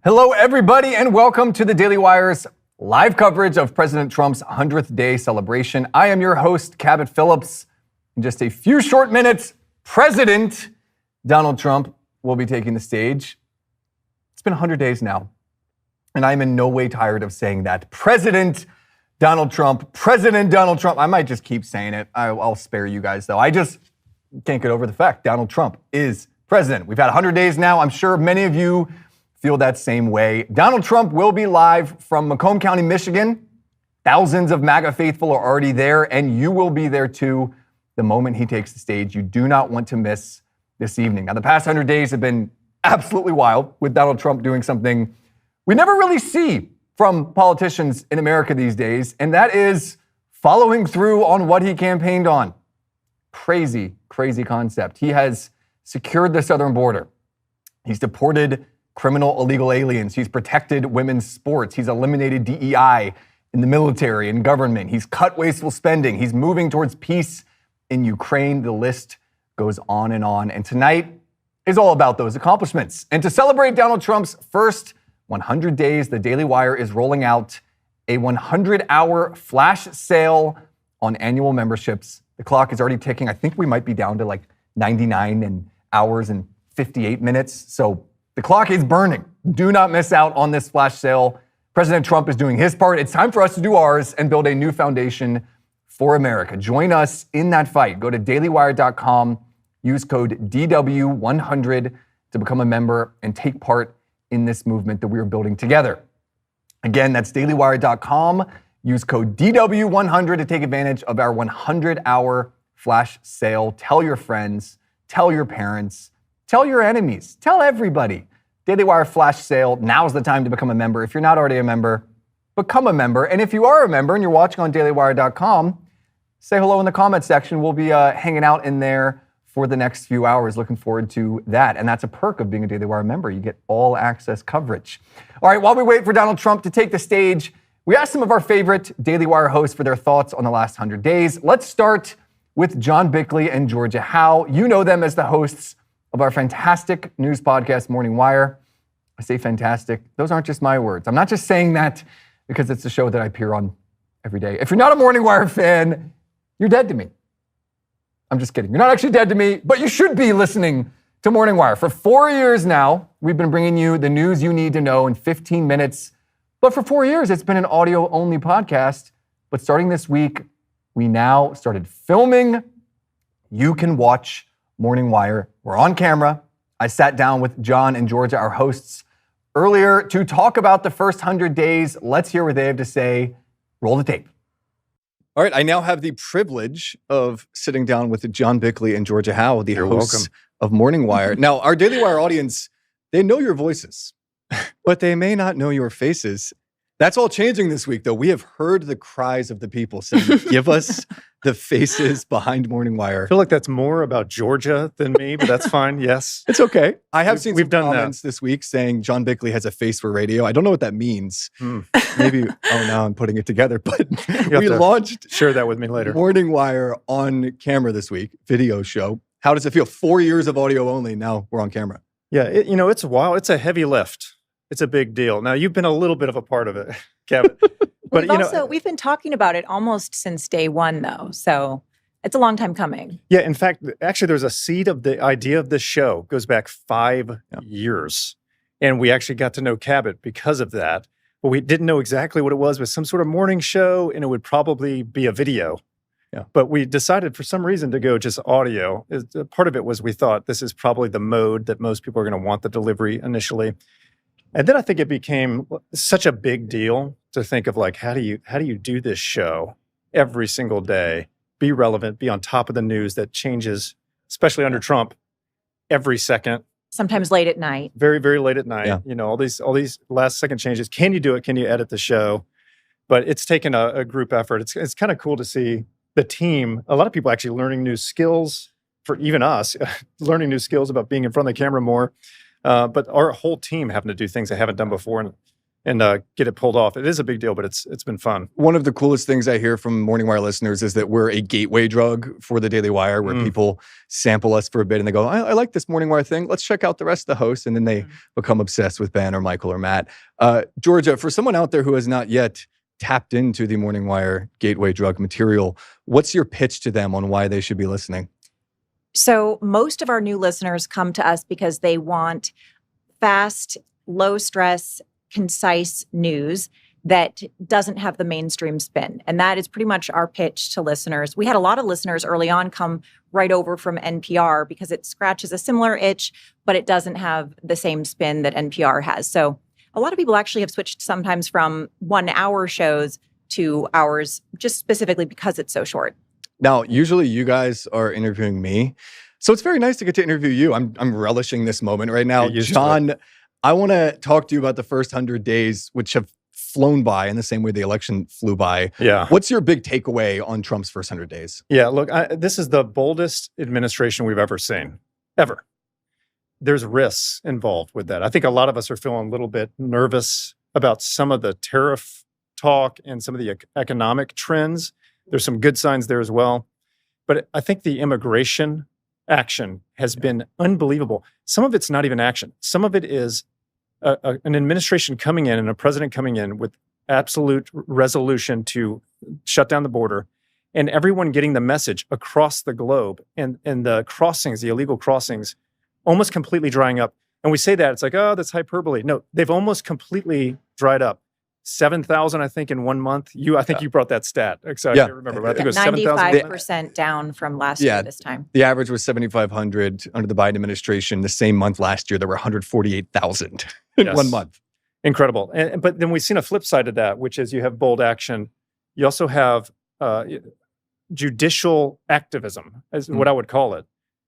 Hello, everybody, and welcome to the Daily Wire's live coverage of President Trump's 100th day celebration. I am your host, Cabot Phillips. In just a few short minutes, President Donald Trump will be taking the stage. It's been 100 days now, and I'm in no way tired of saying that. President Donald Trump, President Donald Trump. I might just keep saying it. I'll spare you guys, though. I just can't get over the fact Donald Trump is president. We've had 100 days now. I'm sure many of you feel that same way. Donald Trump will be live from Macomb County, Michigan. Thousands of MAGA faithful are already there, and you will be there too the moment he takes the stage. You do not want to miss this evening. Now, the past 100 days have been absolutely wild, with Donald Trump doing something we never really see from politicians in America these days, and that is following through on what he campaigned on. Crazy, crazy concept. He has secured the southern border. He's deported criminal illegal aliens. He's protected women's sports. He's eliminated DEI in the military and government. He's cut wasteful spending. He's moving towards peace in Ukraine. The list goes on. And tonight is all about those accomplishments. And to celebrate Donald Trump's first 100 days, the Daily Wire is rolling out a 100-hour flash sale on annual memberships. The clock is already ticking. I think we might be down to like 99 hours and 58 minutes. So the clock is burning. Do not miss out on this flash sale. President Trump is doing his part. It's time for us to do ours and build a new foundation for America. Join us in that fight. Go to dailywire.com, use code DW100 to become a member and take part in this movement that we are building together. Again, that's dailywire.com. Use code DW100 to take advantage of our 100-hour flash sale. Tell your friends, tell your parents, tell your enemies, tell everybody. Daily Wire flash sale. Now's the time to become a member. If you're not already a member, become a member. And if you are a member and you're watching on dailywire.com, say hello in the comments section. We'll be hanging out in there for the next few hours. Looking forward to that. And that's a perk of being a Daily Wire member. You get all access coverage. All right, while we wait for Donald Trump to take the stage, we asked some of our favorite Daily Wire hosts for their thoughts on the last 100 days. Let's start with John Bickley and Georgia Howe. You know them as the hosts of our fantastic news podcast, Morning Wire. I say fantastic. Those aren't just my words. I'm not just saying that because it's a show that I appear on every day. If you're not a Morning Wire fan, you're dead to me. I'm just kidding. You're not actually dead to me, but you should be listening to Morning Wire. For 4 years now, we've been bringing you the news you need to know in 15 minutes. But for 4 years, it's been an audio-only podcast. But starting this week, we now started filming. You can watch Morning Wire. We're on camera. I sat down with John and Georgia, our hosts, earlier to talk about the first 100 days. Let's hear what they have to say. Roll the tape. All right, I now have the privilege of sitting down with John Bickley and Georgia Howe, the hosts of Morning Wire. Now, our Daily Wire audience, they know your voices, but they may not know your faces. That's all changing this week, though. We have heard the cries of the people saying, give us the faces behind Morning Wire. I feel like that's more about Georgia than me, but that's fine. Yes. It's okay. I have seen some done comments this week saying John Bickley has a face for radio. I don't know what that means. Maybe, now I'm putting it together. But we launched share that with me later. Morning Wire on camera this week, video show. How does it feel? 4 years of audio only. Now we're on camera. Yeah, it's wild. It's a heavy lift. It's a big deal. Now, you've been a little bit of a part of it, Kevin. But we've been talking about it almost since day one, though. So it's a long time coming. Yeah, in fact, actually, there's a seed of the idea of this show goes back 5 years. And we actually got to know Cabot because of that. But we didn't know exactly what it was. It was some sort of morning show, and it would probably be a video. Yeah. But we decided for some reason to go just audio. Part of it was we thought this is probably the mode that most people are going to want the delivery initially. And then I think it became such a big deal to think of like, how do you do this show every single day, be relevant, be on top of the news that changes, especially under Trump, every second. Sometimes late at night. Very, very late at night. Yeah. All these last second changes. Can you do it? Can you edit the show? But it's taken a group effort. It's kind of cool to see the team, a lot of people actually learning new skills, for even us, learning new skills about being in front of the camera more. But our whole team having to do things they haven't done before. And and get it pulled off. It is a big deal, but it's been fun. One of the coolest things I hear from Morning Wire listeners is that we're a gateway drug for the Daily Wire, where people sample us for a bit and they go, I like this Morning Wire thing. Let's check out the rest of the hosts. And then they become obsessed with Ben or Michael or Matt. Georgia, for someone out there who has not yet tapped into the Morning Wire gateway drug material, what's your pitch to them on why they should be listening? So most of our new listeners come to us because they want fast, low stress, concise news that doesn't have the mainstream spin. And that is pretty much our pitch to listeners. We had a lot of listeners early on come right over from NPR because it scratches a similar itch, but it doesn't have the same spin that NPR has. So a lot of people actually have switched sometimes from 1 hour shows to hours just specifically because it's so short. Now, usually you guys are interviewing me. So it's very nice to get to interview you. I'm relishing this moment right now. John, I want to talk to you about the first 100 days, which have flown by in the same way the election flew by. Yeah. What's your big takeaway on Trump's first 100 days? Yeah, look, this is the boldest administration we've ever seen, ever. There's risks involved with that. I think a lot of us are feeling a little bit nervous about some of the tariff talk and some of the economic trends. There's some good signs there as well. But I think the immigration action has been unbelievable. Some of it's not even action. Some of it is an administration coming in and a president coming in with absolute resolution to shut down the border, and everyone getting the message across the globe, and the crossings, the illegal crossings, almost completely drying up. And we say that, it's like, oh, that's hyperbole. No, they've almost completely dried up. 7,000, I think, in 1 month. I think you brought that stat. I can't remember, but I think it was 7,000. 95% down from last year this time. The average was 7,500 under the Biden administration. The same month last year, there were 148,000 in 1 month. Incredible. But then we've seen a flip side of that, which is you have bold action. You also have judicial activism, is what I would call it.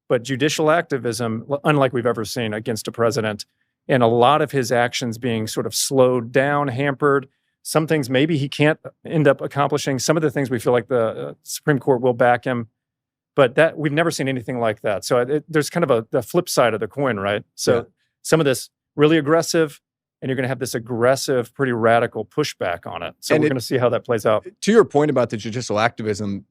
But judicial activism, unlike we've ever seen against a president, and a lot of his actions being sort of slowed down, hampered. Some things maybe he can't end up accomplishing. Some of the things we feel like the Supreme Court will back him. But that we've never seen anything like that. So there's kind of the flip side of the coin, right? So some of this really aggressive, and you're going to have this aggressive, pretty radical pushback on it. So we're going to see how that plays out. To your point about the judicial activism,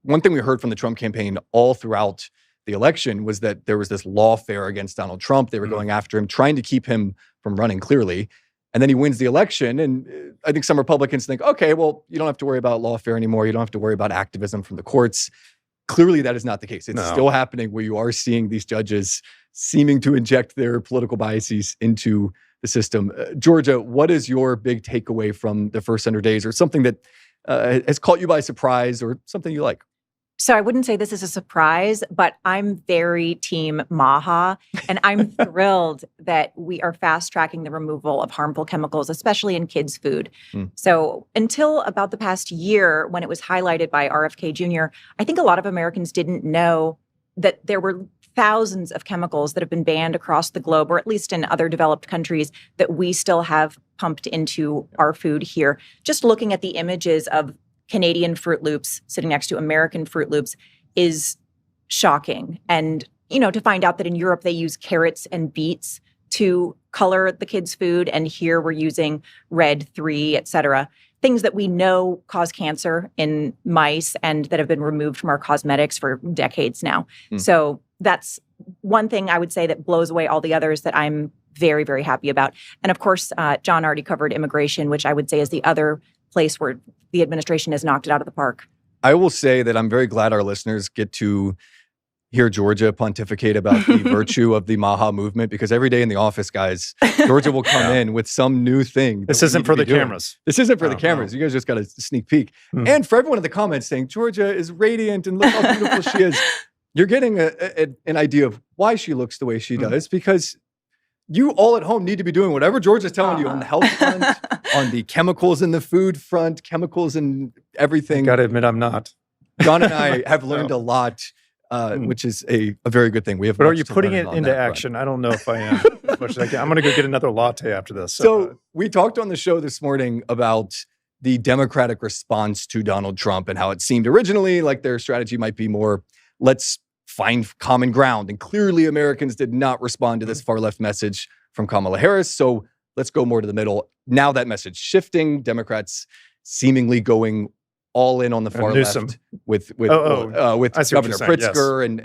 one thing we heard from the Trump campaign all throughout the election was that there was this lawfare against Donald Trump. They were going after him, trying to keep him from running, clearly. And then he wins the election. And I think some Republicans think, okay, well, you don't have to worry about lawfare anymore. You don't have to worry about activism from the courts. Clearly, that is not the case. It's still happening, where you are seeing these judges seeming to inject their political biases into the system. Georgia, what is your big takeaway from the first 100 days, or something that has caught you by surprise, or something you like? So I wouldn't say this is a surprise, but I'm very team Maha, and I'm thrilled that we are fast tracking the removal of harmful chemicals, especially in kids' food. So until about the past year, when it was highlighted by RFK Jr., I think a lot of Americans didn't know that there were thousands of chemicals that have been banned across the globe, or at least in other developed countries, that we still have pumped into our food here. Just looking at the images of Canadian Fruit Loops sitting next to American Fruit Loops is shocking. And, to find out that in Europe they use carrots and beets to color the kids' food, and here we're using red 3, et cetera. Things that we know cause cancer in mice and that have been removed from our cosmetics for decades now. So that's one thing I would say that blows away all the others that I'm very, very happy about. And of course, John already covered immigration, which I would say is the other place where the administration has knocked it out of the park. I will say that I'm very glad our listeners get to hear Georgia pontificate about the virtue of the Maha movement, because every day in the office, guys, Georgia will come in with some new thing. This isn't for the cameras. This isn't for the cameras. You guys just got a sneak peek. And for everyone in the comments saying, Georgia is radiant and look how beautiful she is, you're getting an idea of why she looks the way she does, because you all at home need to be doing whatever Georgia's telling you on the health front, on the chemicals in the food front, chemicals and everything. Got to admit, I'm not. John and I have learned a lot, which is a very good thing. We have. But are you putting it into action? I don't know if I am. As much as I can. I'm going to go get another latte after this. So we talked on the show this morning about the Democratic response to Donald Trump and how it seemed originally like their strategy might be more, let's find common ground. And clearly Americans did not respond to this far left message from Kamala Harris. So let's go more to the middle. Now that message shifting, Democrats seemingly going all in on the far Newsom. left with I see what Governor you're saying, yes. Pritzker and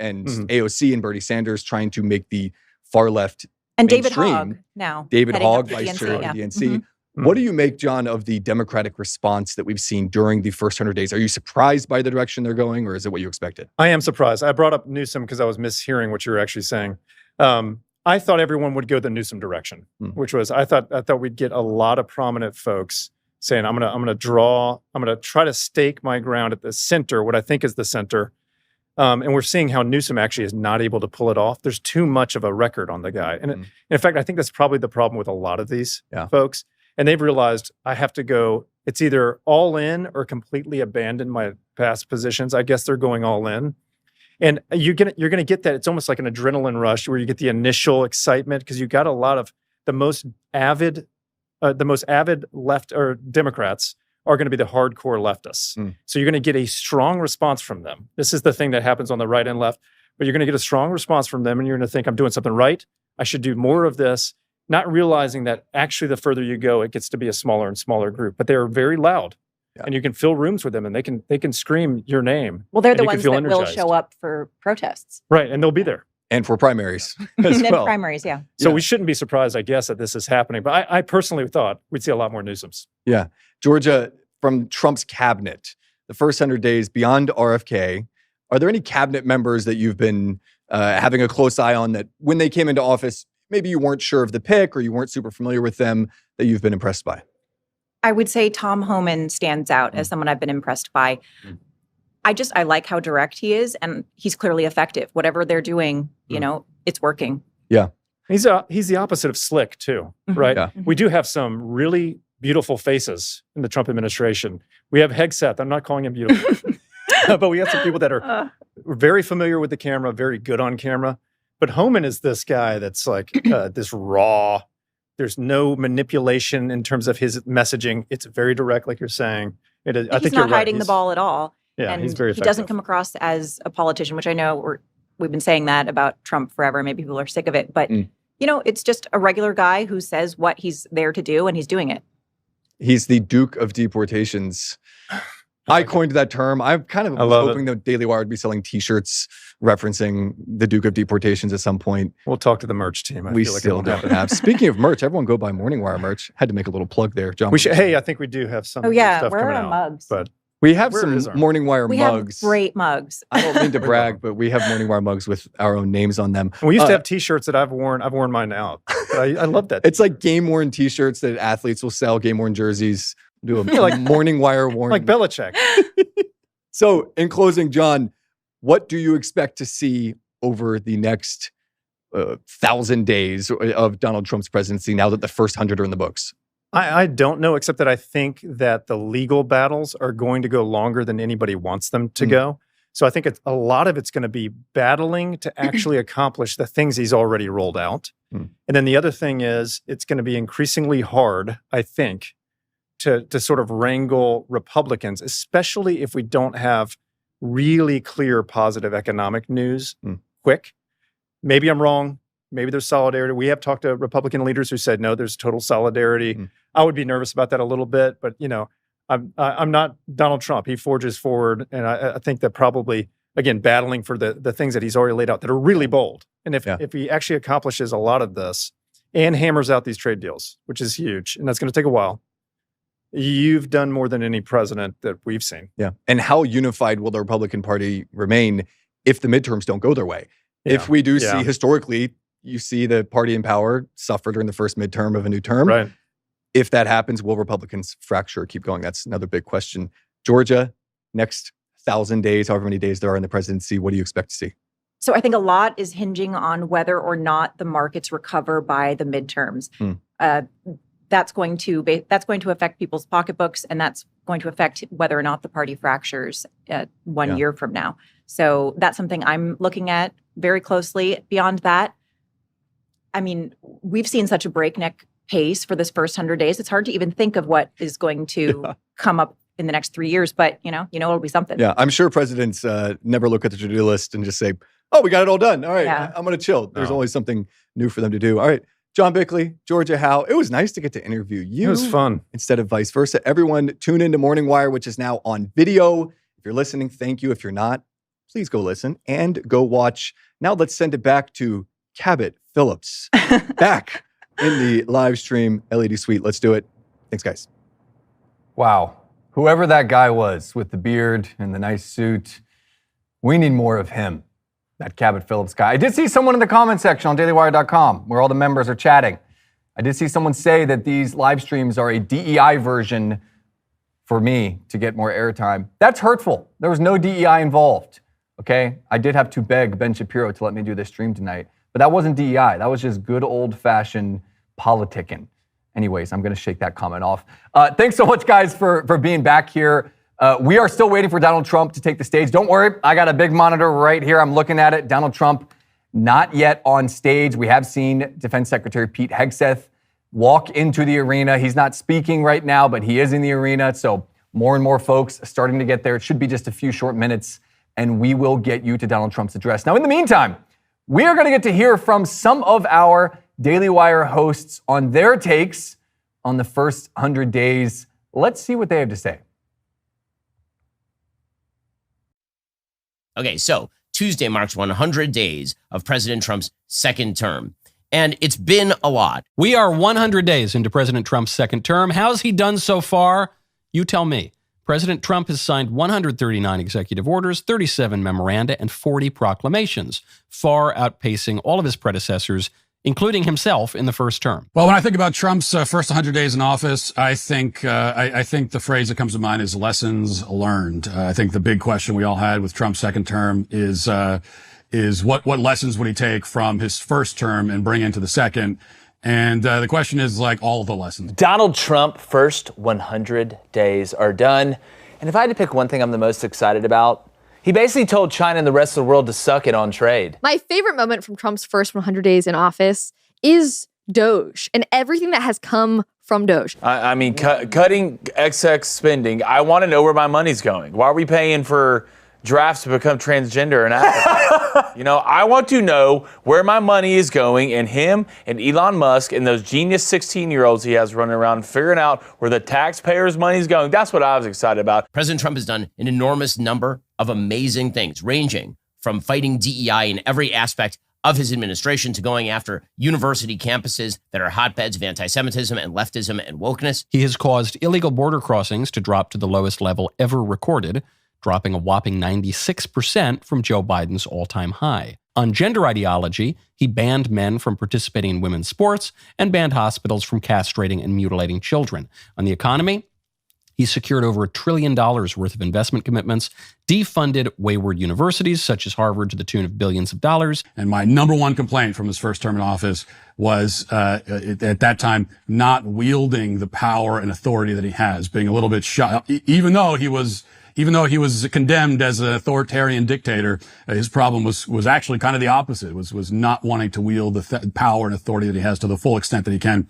AOC and Bernie Sanders trying to make the far left And David mainstream. Hogg now. David heading up Hogg, the vice chair DNC, of the yeah. DNC. Mhm. What do you make, John, of the Democratic response that we've seen during the first 100 days? Are you surprised by the direction they're going, or is it what you expected? I am surprised. I brought up Newsom because I was mishearing what you were actually saying. I thought everyone would go the Newsom direction, which was I thought we'd get a lot of prominent folks saying I'm gonna try to stake my ground at the center, what I think is the center. And we're seeing how Newsom actually is not able to pull it off. There's too much of a record on the guy. And in fact, I think that's probably the problem with a lot of these folks. And they've realized I have to go, it's either all in or completely abandon my past positions. I guess they're going all in. And you're gonna get that. It's almost like an adrenaline rush where you get the initial excitement because you got a lot of the most avid left or Democrats are going to be the hardcore leftists. So you're going to get a strong response from them. This is the thing that happens on the right and left, but you're going to get a strong response from them and you're going to think, I'm doing something right. I should do more of this, not realizing that actually the further you go, it gets to be a smaller and smaller group, but they're very loud. And you can fill rooms with them and they can scream your name. Well, they're the and ones that will show up for protests. Right, and they'll be there. And for primaries And as then well. primaries, yeah. So we shouldn't be surprised, I guess, that this is happening. But I personally thought we'd see a lot more Newsoms. Yeah. Georgia, from Trump's cabinet, the first 100 days beyond RFK, are there any cabinet members that you've been having a close eye on that when they came into office, maybe you weren't sure of the pick or you weren't super familiar with them that you've been impressed by? I would say Tom Homan stands out as someone I've been impressed by. I like how direct he is, and he's clearly effective. Whatever they're doing, it's working. Yeah. He's the opposite of slick, too, right? Yeah. We do have some really beautiful faces in the Trump administration. We have Hegseth. I'm not calling him beautiful. But we have some people that are very familiar with the camera, very good on camera. But Homan is this guy that's like this raw. There's no manipulation in terms of his messaging. It's very direct, like you're saying. I think he's you're not right. hiding the ball at all. Yeah, and he's very he effective. doesn't come across as a politician, which I know we've been saying that about Trump forever. Maybe people are sick of it. But, it's just a regular guy who says what he's there to do, and he's doing it. He's the Duke of Deportations. I coined that term. I'm kind of hoping that Daily Wire would be selling T-shirts referencing the Duke of Deportations at some point. We'll talk to the merch team. We still don't have. Speaking of merch, everyone go buy Morning Wire merch. Had to make a little plug there, John. We should. Hey, I think we do have some. Oh yeah, stuff where coming are out, mugs? But we have Where is some our- Morning Wire We mugs. have great mugs. I don't mean to brag, but we have Morning Wire mugs with our own names on them. we used to have T-shirts that I've worn. I've worn mine out. I love that. It's like game-worn T-shirts that athletes will sell, game-worn jerseys. Do a like- Morning Wire worn. like Belichick. So, in closing, John, what do you expect to see over the next 1,000 days of Donald Trump's presidency now that the first 100 are in the books? I don't know, except that I think that the legal battles are going to go longer than anybody wants them to go. So I think a lot of it's going to be battling to actually accomplish the things he's already rolled out. And then the other thing is it's going to be increasingly hard, I think, to sort of wrangle Republicans, especially if we don't have really clear positive economic news quick. Maybe I'm wrong. Maybe there's solidarity. We have talked to Republican leaders who said, no, there's total solidarity. I would be nervous about that a little bit, but I'm not Donald Trump. He forges forward. And I think that probably, again, battling for the things that he's already laid out that are really bold. And if he actually accomplishes a lot of this and hammers out these trade deals, which is huge, and that's going to take a while, you've done more than any president that we've seen. Yeah. And how unified will the Republican Party remain if the midterms don't go their way? If we do see historically, you see the party in power suffer during the first midterm of a new term. Right. If that happens, will Republicans fracture or keep going? That's another big question. Georgia, next 1,000 days, however many days there are in the presidency, what do you expect to see? So I think a lot is hinging on whether or not the markets recover by the midterms. That's going to affect people's pocketbooks, and that's going to affect whether or not the party fractures 1 year from now. So that's something I'm looking at very closely. Beyond that, I mean, we've seen such a breakneck pace for this first 100 days. It's hard to even think of what is going to come up in the next 3 years, but it'll be something. Yeah, I'm sure presidents never look at the to-do list and just say, oh, we got it all done. All right, I'm going to chill. There's always something new for them to do. All right, John Bickley, Georgia Howe. It was nice to get to interview you. It was fun. Instead of vice versa. Everyone tune into Morning Wire, which is now on video. If you're listening, thank you. If you're not, please go listen and go watch. Now let's send it back to Cabot Phillips. Back in the live stream LED suite. Let's do it. Thanks, guys. Wow. Whoever that guy was with the beard and the nice suit, we need more of him. That Cabot Phillips guy. I did see someone in the comment section on dailywire.com where all the members are chatting. I did see someone say that these live streams are a DEI version for me to get more airtime. That's hurtful. There was no DEI involved, okay? I did have to beg Ben Shapiro to let me do this stream tonight, but that wasn't DEI. That was just good old-fashioned politicking. Anyways, I'm going to shake that comment off. Thanks so much, guys, for being back here. We are still waiting for Donald Trump to take the stage. Don't worry, I got a big monitor right here. I'm looking at it. Donald Trump not yet on stage. We have seen Defense Secretary Pete Hegseth walk into the arena. He's not speaking right now, but he is in the arena. So more and more folks starting to get there. It should be just a few short minutes, and we will get you to Donald Trump's address. Now, in the meantime, we are going to get to hear from some of our Daily Wire hosts on their takes on the first 100 days. Let's see what they have to say. Okay, so Tuesday marks 100 days of President Trump's second term, and it's been a lot. We are 100 days into President Trump's second term. How's he done so far? You tell me. President Trump has signed 139 executive orders, 37 memoranda, and 40 proclamations, far outpacing all of his predecessors, including himself in the first term. Well, when I think about Trump's first 100 days in office, I think the phrase that comes to mind is lessons learned. I think the big question we all had with Trump's second term is what lessons would he take from his first term and bring into the second? And the question is like all of the lessons. Donald Trump, first 100 days are done. And if I had to pick one thing I'm the most excited about, he basically told China and the rest of the world to suck it on trade. My favorite moment from Trump's first 100 days in office is Doge and everything that has come from Doge. I mean, cutting excess spending. I want to know where my money's going. Why are we paying for giraffes to become transgender in Africa? I want to know where my money is going, and him and Elon Musk and those genius 16-year-olds he has running around figuring out where the taxpayers' money is going. That's what I was excited about. President Trump has done an enormous number of amazing things, ranging from fighting DEI in every aspect of his administration to going after university campuses that are hotbeds of anti-Semitism and leftism and wokeness. He has caused illegal border crossings to drop to the lowest level ever recorded, dropping a whopping 96% from Joe Biden's all-time high. On gender ideology, he banned men from participating in women's sports and banned hospitals from castrating and mutilating children. On the economy, he secured over $1 trillion worth of investment commitments, defunded wayward universities such as Harvard to the tune of billions of dollars. And my number one complaint from his first term in office was, at that time, not wielding the power and authority that he has, being a little bit shy. Even though he was condemned as an authoritarian dictator, his problem was actually kind of the opposite, was not wanting to wield the power and authority that he has to the full extent that he can.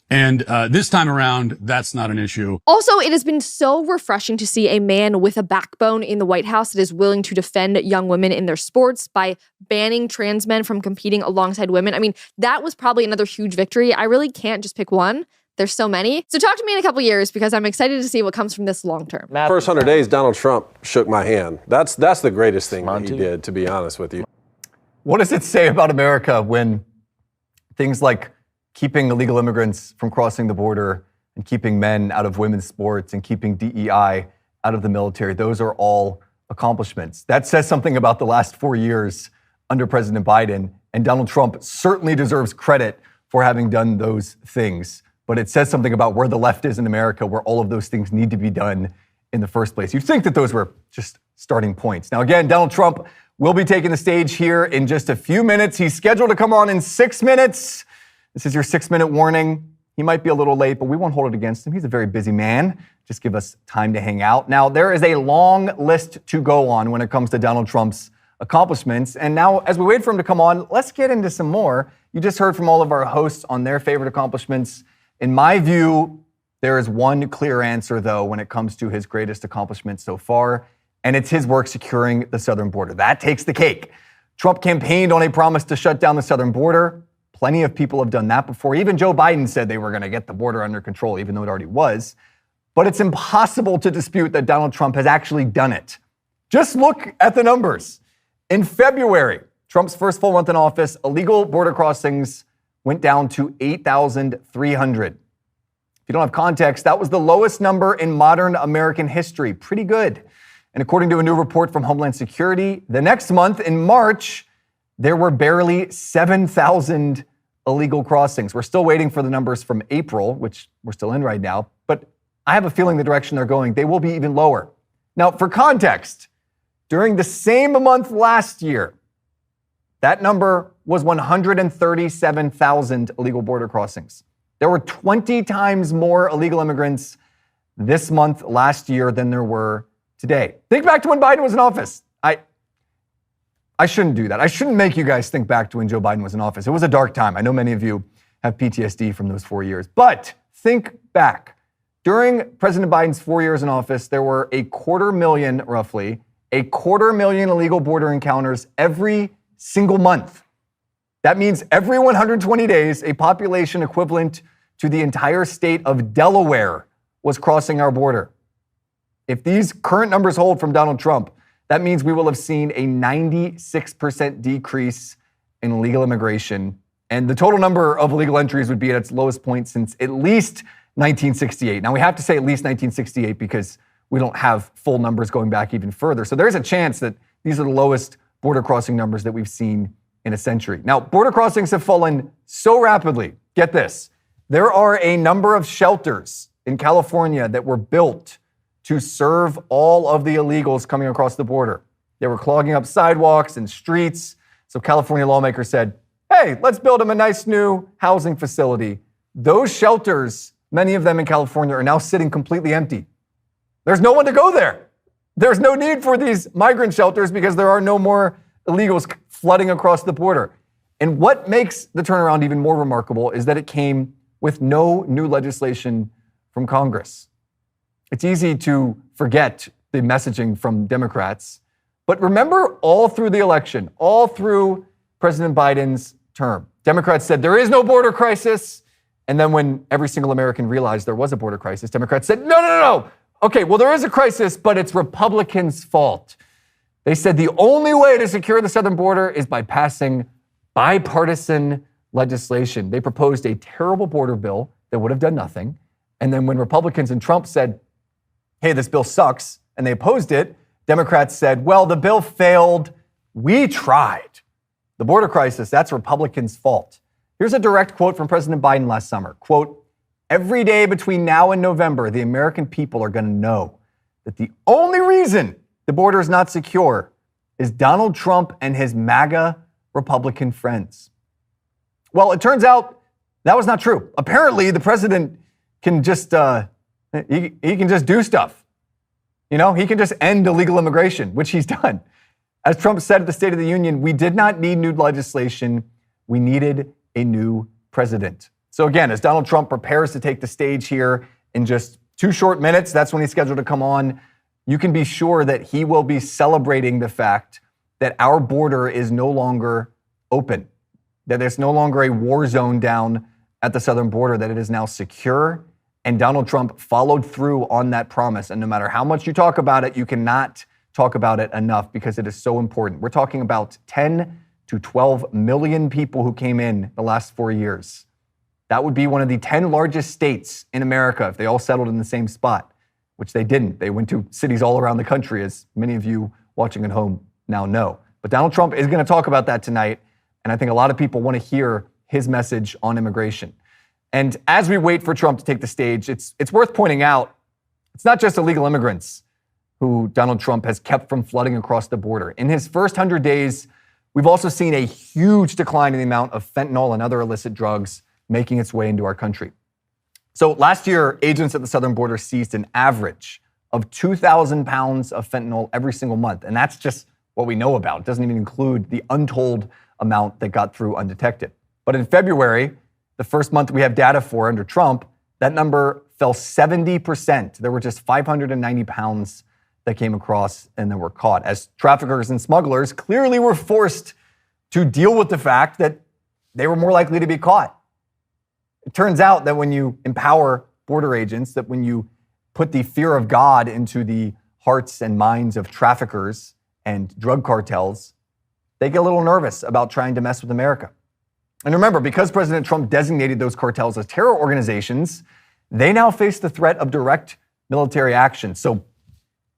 And this time around, that's not an issue. Also, it has been so refreshing to see a man with a backbone in the White House that is willing to defend young women in their sports by banning trans men from competing alongside women. I mean, that was probably another huge victory. I really can't just pick one. There's so many. So talk to me in a couple years because I'm excited to see what comes from this long term. First 100 days, Donald Trump shook my hand. That's the greatest thing that he did, to be honest with you. What does it say about America when things like keeping illegal immigrants from crossing the border and keeping men out of women's sports and keeping DEI out of the military, those are all accomplishments? That says something about the last 4 years under President Biden, and Donald Trump certainly deserves credit for having done those things. But it says something about where the left is in America, where all of those things need to be done in the first place. You'd think that those were just starting points. Now, again, Donald Trump will be taking the stage here in just a few minutes. He's scheduled to come on in 6 minutes. This is your 6-minute warning. He might be a little late, but we won't hold it against him. He's a very busy man. Just give us time to hang out. Now, there is a long list to go on when it comes to Donald Trump's accomplishments. And now, as we wait for him to come on, let's get into some more. You just heard from all of our hosts on their favorite accomplishments. In my view, there is one clear answer, though, when it comes to his greatest accomplishment so far, and it's his work securing the southern border. That takes the cake. Trump campaigned on a promise to shut down the southern border, Plenty of people have done that before. Even Joe Biden said they were going to get the border under control, even though it already was. But it's impossible to dispute that Donald Trump has actually done it. Just look at the numbers. In February, Trump's first full month in office, illegal border crossings went down to 8,300. If you don't have context, that was the lowest number in modern American history. Pretty good. And according to a new report from Homeland Security, the next month, in March, there were barely 7,000 illegal crossings. We're still waiting for the numbers from April, which we're still in right now, but I have a feeling the direction they're going, they will be even lower. Now, for context, during the same month last year, that number was 137,000 illegal border crossings. There were 20 times more illegal immigrants this month last year than there were today. Think back to when Biden was in office. I shouldn't do that. I shouldn't make you guys think back to when Joe Biden was in office. It was a dark time. I know many of you have PTSD from those 4 years. But think back. During President Biden's 4 years in office, there were roughly a quarter million illegal border encounters every single month. That means every 120 days, a population equivalent to the entire state of Delaware was crossing our border. If these current numbers hold from Donald Trump, that means we will have seen a 96% decrease in illegal immigration, and the total number of illegal entries would be at its lowest point since at least 1968. Now, we have to say at least 1968 because we don't have full numbers going back even further. So there's a chance that these are the lowest border crossing numbers that we've seen in a century. Now, border crossings have fallen so rapidly. Get this. There are a number of shelters in California that were built to serve all of the illegals coming across the border. They were clogging up sidewalks and streets. So California lawmakers said, hey, let's build them a nice new housing facility. Those shelters, many of them in California, are now sitting completely empty. There's no one to go there. There's no need for these migrant shelters because there are no more illegals flooding across the border. And what makes the turnaround even more remarkable is that it came with no new legislation from Congress. It's easy to forget the messaging from Democrats, but remember all through the election, all through President Biden's term, Democrats said there is no border crisis. And then when every single American realized there was a border crisis, Democrats said, no. Okay, well, there is a crisis, but it's Republicans' fault. They said the only way to secure the southern border is by passing bipartisan legislation. They proposed a terrible border bill that would have done nothing. And then when Republicans and Trump said, hey, this bill sucks, and they opposed it, Democrats said, well, the bill failed. We tried. The border crisis, that's Republicans' fault. Here's a direct quote from President Biden last summer. Quote, every day between now and November, the American people are going to know that the only reason the border is not secure is Donald Trump and his MAGA Republican friends. Well, it turns out that was not true. Apparently, the president can just, he can just do stuff. You know, he can just end illegal immigration, which he's done. As Trump said at the State of the Union, we did not need new legislation. We needed a new president. So again, as Donald Trump prepares to take the stage here in just 2 short minutes, that's when he's scheduled to come on, you can be sure that he will be celebrating the fact that our border is no longer open, that there's no longer a war zone down at the southern border, that it is now secure. And Donald Trump followed through on that promise. And no matter how much you talk about it, you cannot talk about it enough because it is so important. We're talking about 10 to 12 million people who came in the last 4 years. That would be one of the 10 largest states in America if they all settled in the same spot, which they didn't. They went to cities all around the country, as many of you watching at home now know. But Donald Trump is going to talk about that tonight, and I think a lot of people want to hear his message on immigration. And as we wait for Trump to take the stage, it's worth pointing out, it's not just illegal immigrants who Donald Trump has kept from flooding across the border. In his first 100 days, we've also seen a huge decline in the amount of fentanyl and other illicit drugs making its way into our country. So last year, agents at the southern border seized an average of 2,000 pounds of fentanyl every single month. And that's just what we know about. It doesn't even include the untold amount that got through undetected. But in February, the first month we have data for under Trump, that number fell 70%. There were just 590 pounds that came across and then were caught, as traffickers and smugglers clearly were forced to deal with the fact that they were more likely to be caught. It turns out that when you empower border agents, that when you put the fear of God into the hearts and minds of traffickers and drug cartels, they get a little nervous about trying to mess with America. And remember, because President Trump designated those cartels as terror organizations, they now face the threat of direct military action. So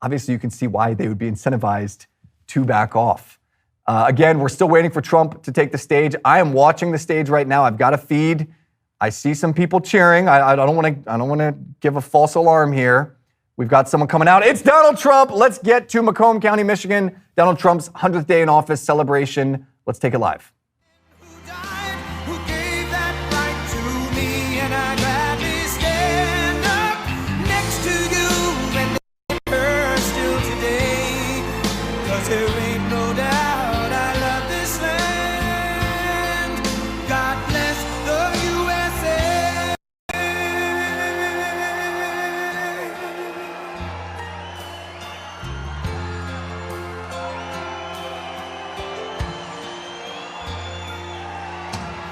obviously you can see why they would be incentivized to back off. Again, we're still waiting for Trump to take the stage. I am watching the stage right now. I've got a feed. I see some people cheering. I don't want to give a false alarm here. We've got someone coming out. It's Donald Trump. Let's get to Macomb County, Michigan. Donald Trump's 100th day in office celebration. Let's take it live.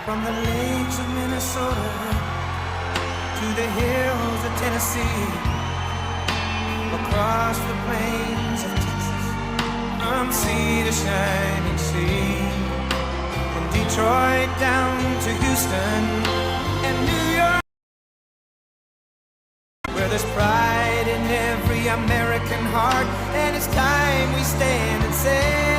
From the lakes of Minnesota to the hills of Tennessee, across the plains of Texas, from sea to shining sea, from Detroit down to Houston and New York, where there's pride in every American heart, and it's time we stand and say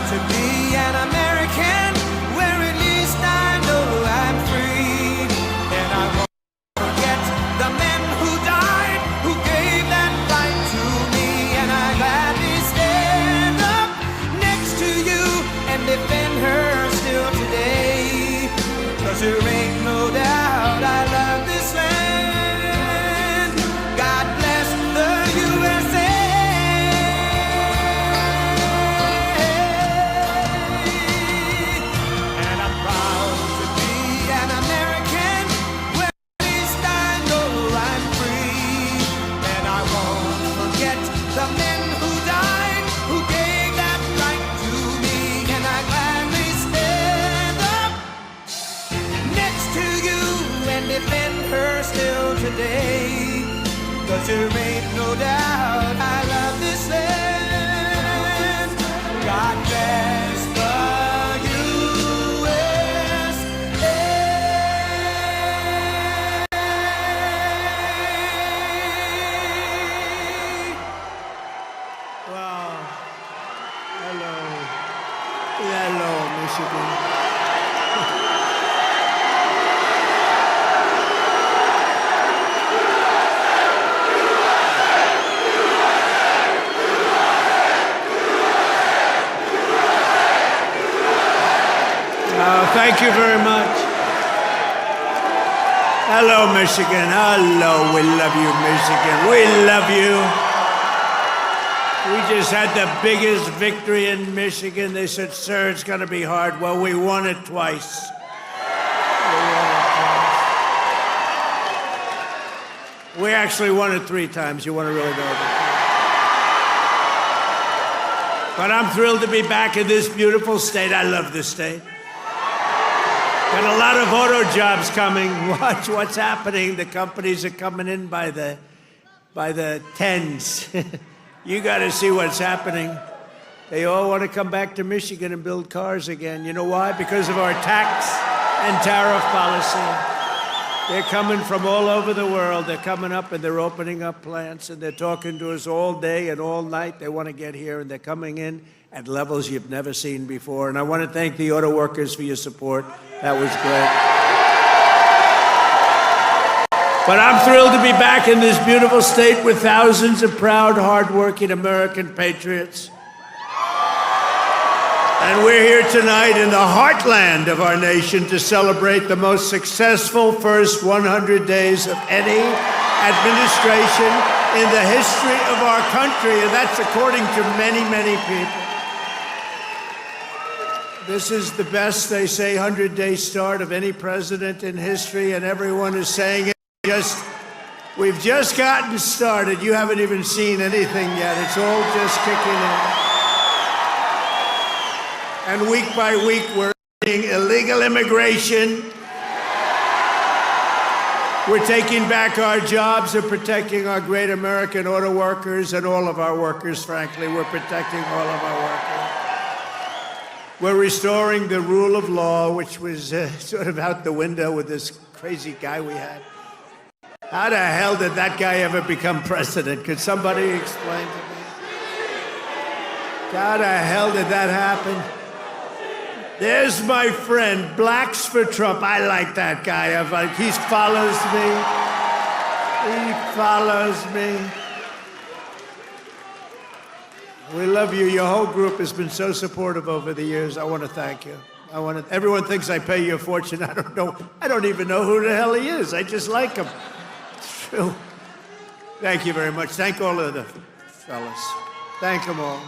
to be an American, where at least I know I'm free. And I won't forget the men who died, who gave that right to me. And I gladly stand up next to you and defend her still today. 'Cause there ain't no doubt I love this land. God bless the USA. Today, 'cause there ain't no doubt I love this land. God bless the USA. Wow. Hello, Michigan. Thank you very much. Hello, Michigan. Hello, we love you, Michigan. We love you. We just had the biggest victory in Michigan. They said, sir, it's going to be hard. Well, we won it twice. We actually won it 3 times. You want to really know that? But I'm thrilled to be back in this beautiful state. I love this state. Got a lot of auto jobs coming. Watch what's happening. The companies are coming in by the tens. You got to see what's happening. They all want to come back to Michigan and build cars again. You know why? Because of our tax and tariff policy. They're coming from all over the world. They're coming up and they're opening up plants and they're talking to us all day and all night. They want to get here and they're coming in at levels you've never seen before. And I want to thank the auto workers for your support. That was great. But I'm thrilled to be back in this beautiful state with thousands of proud, hardworking American patriots. And we're here tonight in the heartland of our nation to celebrate the most successful first 100 days of any administration in the history of our country. And that's according to many, many people. This is the best, they say, 100-day start of any president in history, and everyone is saying it. We've just gotten started. You haven't even seen anything yet. It's all just kicking in. And week by week, we're ending illegal immigration. We're taking back our jobs and protecting our great American auto workers and all of our workers, frankly. We're protecting all of our workers. We're restoring the rule of law, which was sort of out the window with this crazy guy we had. How the hell did that guy ever become president? Could somebody explain to me? How the hell did that happen? There's my friend, Blacks for Trump. I like that guy. He follows me. He follows me. We love you. Your whole group has been so supportive over the years. I want to thank you. Everyone thinks I pay you a fortune. I don't know. I don't even know who the hell he is. I just like him. It's true. Thank you very much. Thank all of the fellas. Thank them all.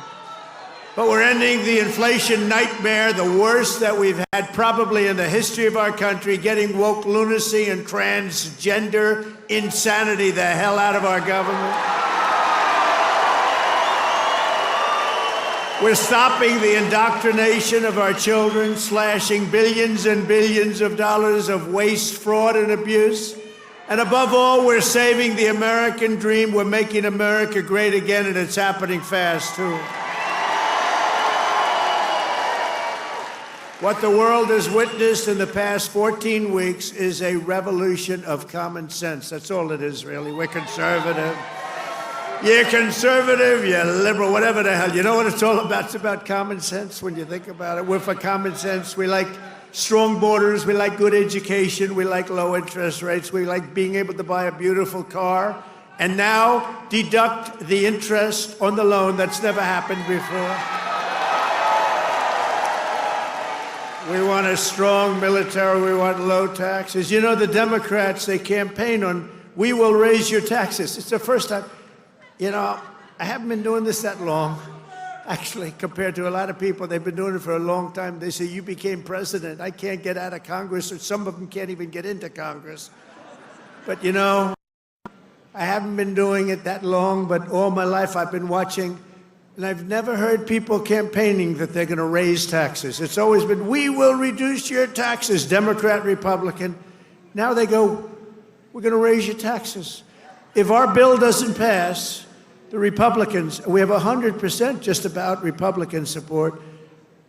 But we're ending the inflation nightmare, the worst that we've had probably in the history of our country, getting woke lunacy and transgender insanity the hell out of our government. We're stopping the indoctrination of our children, slashing billions and billions of dollars of waste, fraud, and abuse. And above all, we're saving the American dream. We're making America great again, and it's happening fast, too. What the world has witnessed in the past 14 weeks is a revolution of common sense. That's all it is, really. We're conservative. You're conservative, you're liberal, whatever the hell. You know what it's all about? It's about common sense when you think about it. We're for common sense. We like strong borders. We like good education. We like low interest rates. We like being able to buy a beautiful car. And now deduct the interest on the loan. That's never happened before. We want a strong military. We want low taxes. You know, the Democrats, they campaign on, we will raise your taxes. It's the first time. You know, I haven't been doing this that long, actually, compared to a lot of people. They've been doing it for a long time. They say, you became president. I can't get out of Congress, or some of them can't even get into Congress. But, you know, I haven't been doing it that long, but all my life I've been watching. And I've never heard people campaigning that they're going to raise taxes. It's always been, we will reduce your taxes, Democrat, Republican. Now they go, we're going to raise your taxes. If our bill doesn't pass, the Republicans, we have 100% just about Republican support,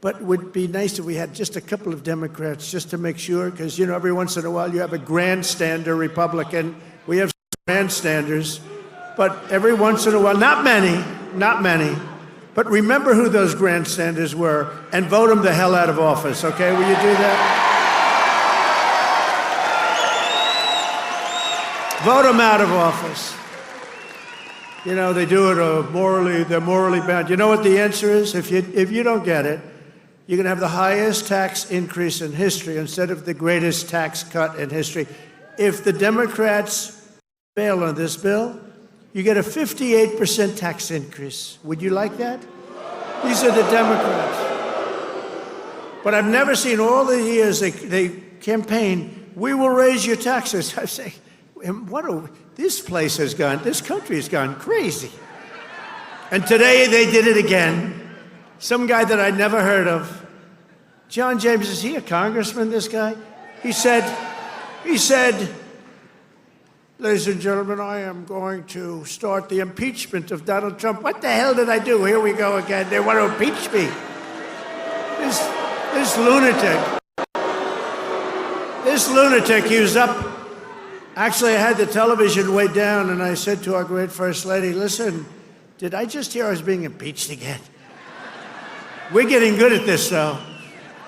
but it would be nice if we had just a couple of Democrats just to make sure, because, you know, every once in a while you have a grandstander Republican. We have grandstanders, but every once in a while, not many, but remember who those grandstanders were and vote them the hell out of office, okay? Will you do that? Vote them out of office. You know, they do it they're morally bound. You know what the answer is? If you don't get it, you're going to have the highest tax increase in history instead of the greatest tax cut in history. If the Democrats fail on this bill, you get a 58% tax increase. Would you like that? These are the Democrats. But I've never seen all the years they campaign, we will raise your taxes. I say, this country has gone crazy. And today they did it again. Some guy that I'd never heard of. John James, is he a congressman, this guy? He said, ladies and gentlemen, I am going to start the impeachment of Donald Trump. What the hell did I do? Here we go again. They want to impeach me. This lunatic, he was up. Actually, I had the television way down, and I said to our great First Lady, listen, did I just hear I was being impeached again? We're getting good at this, though.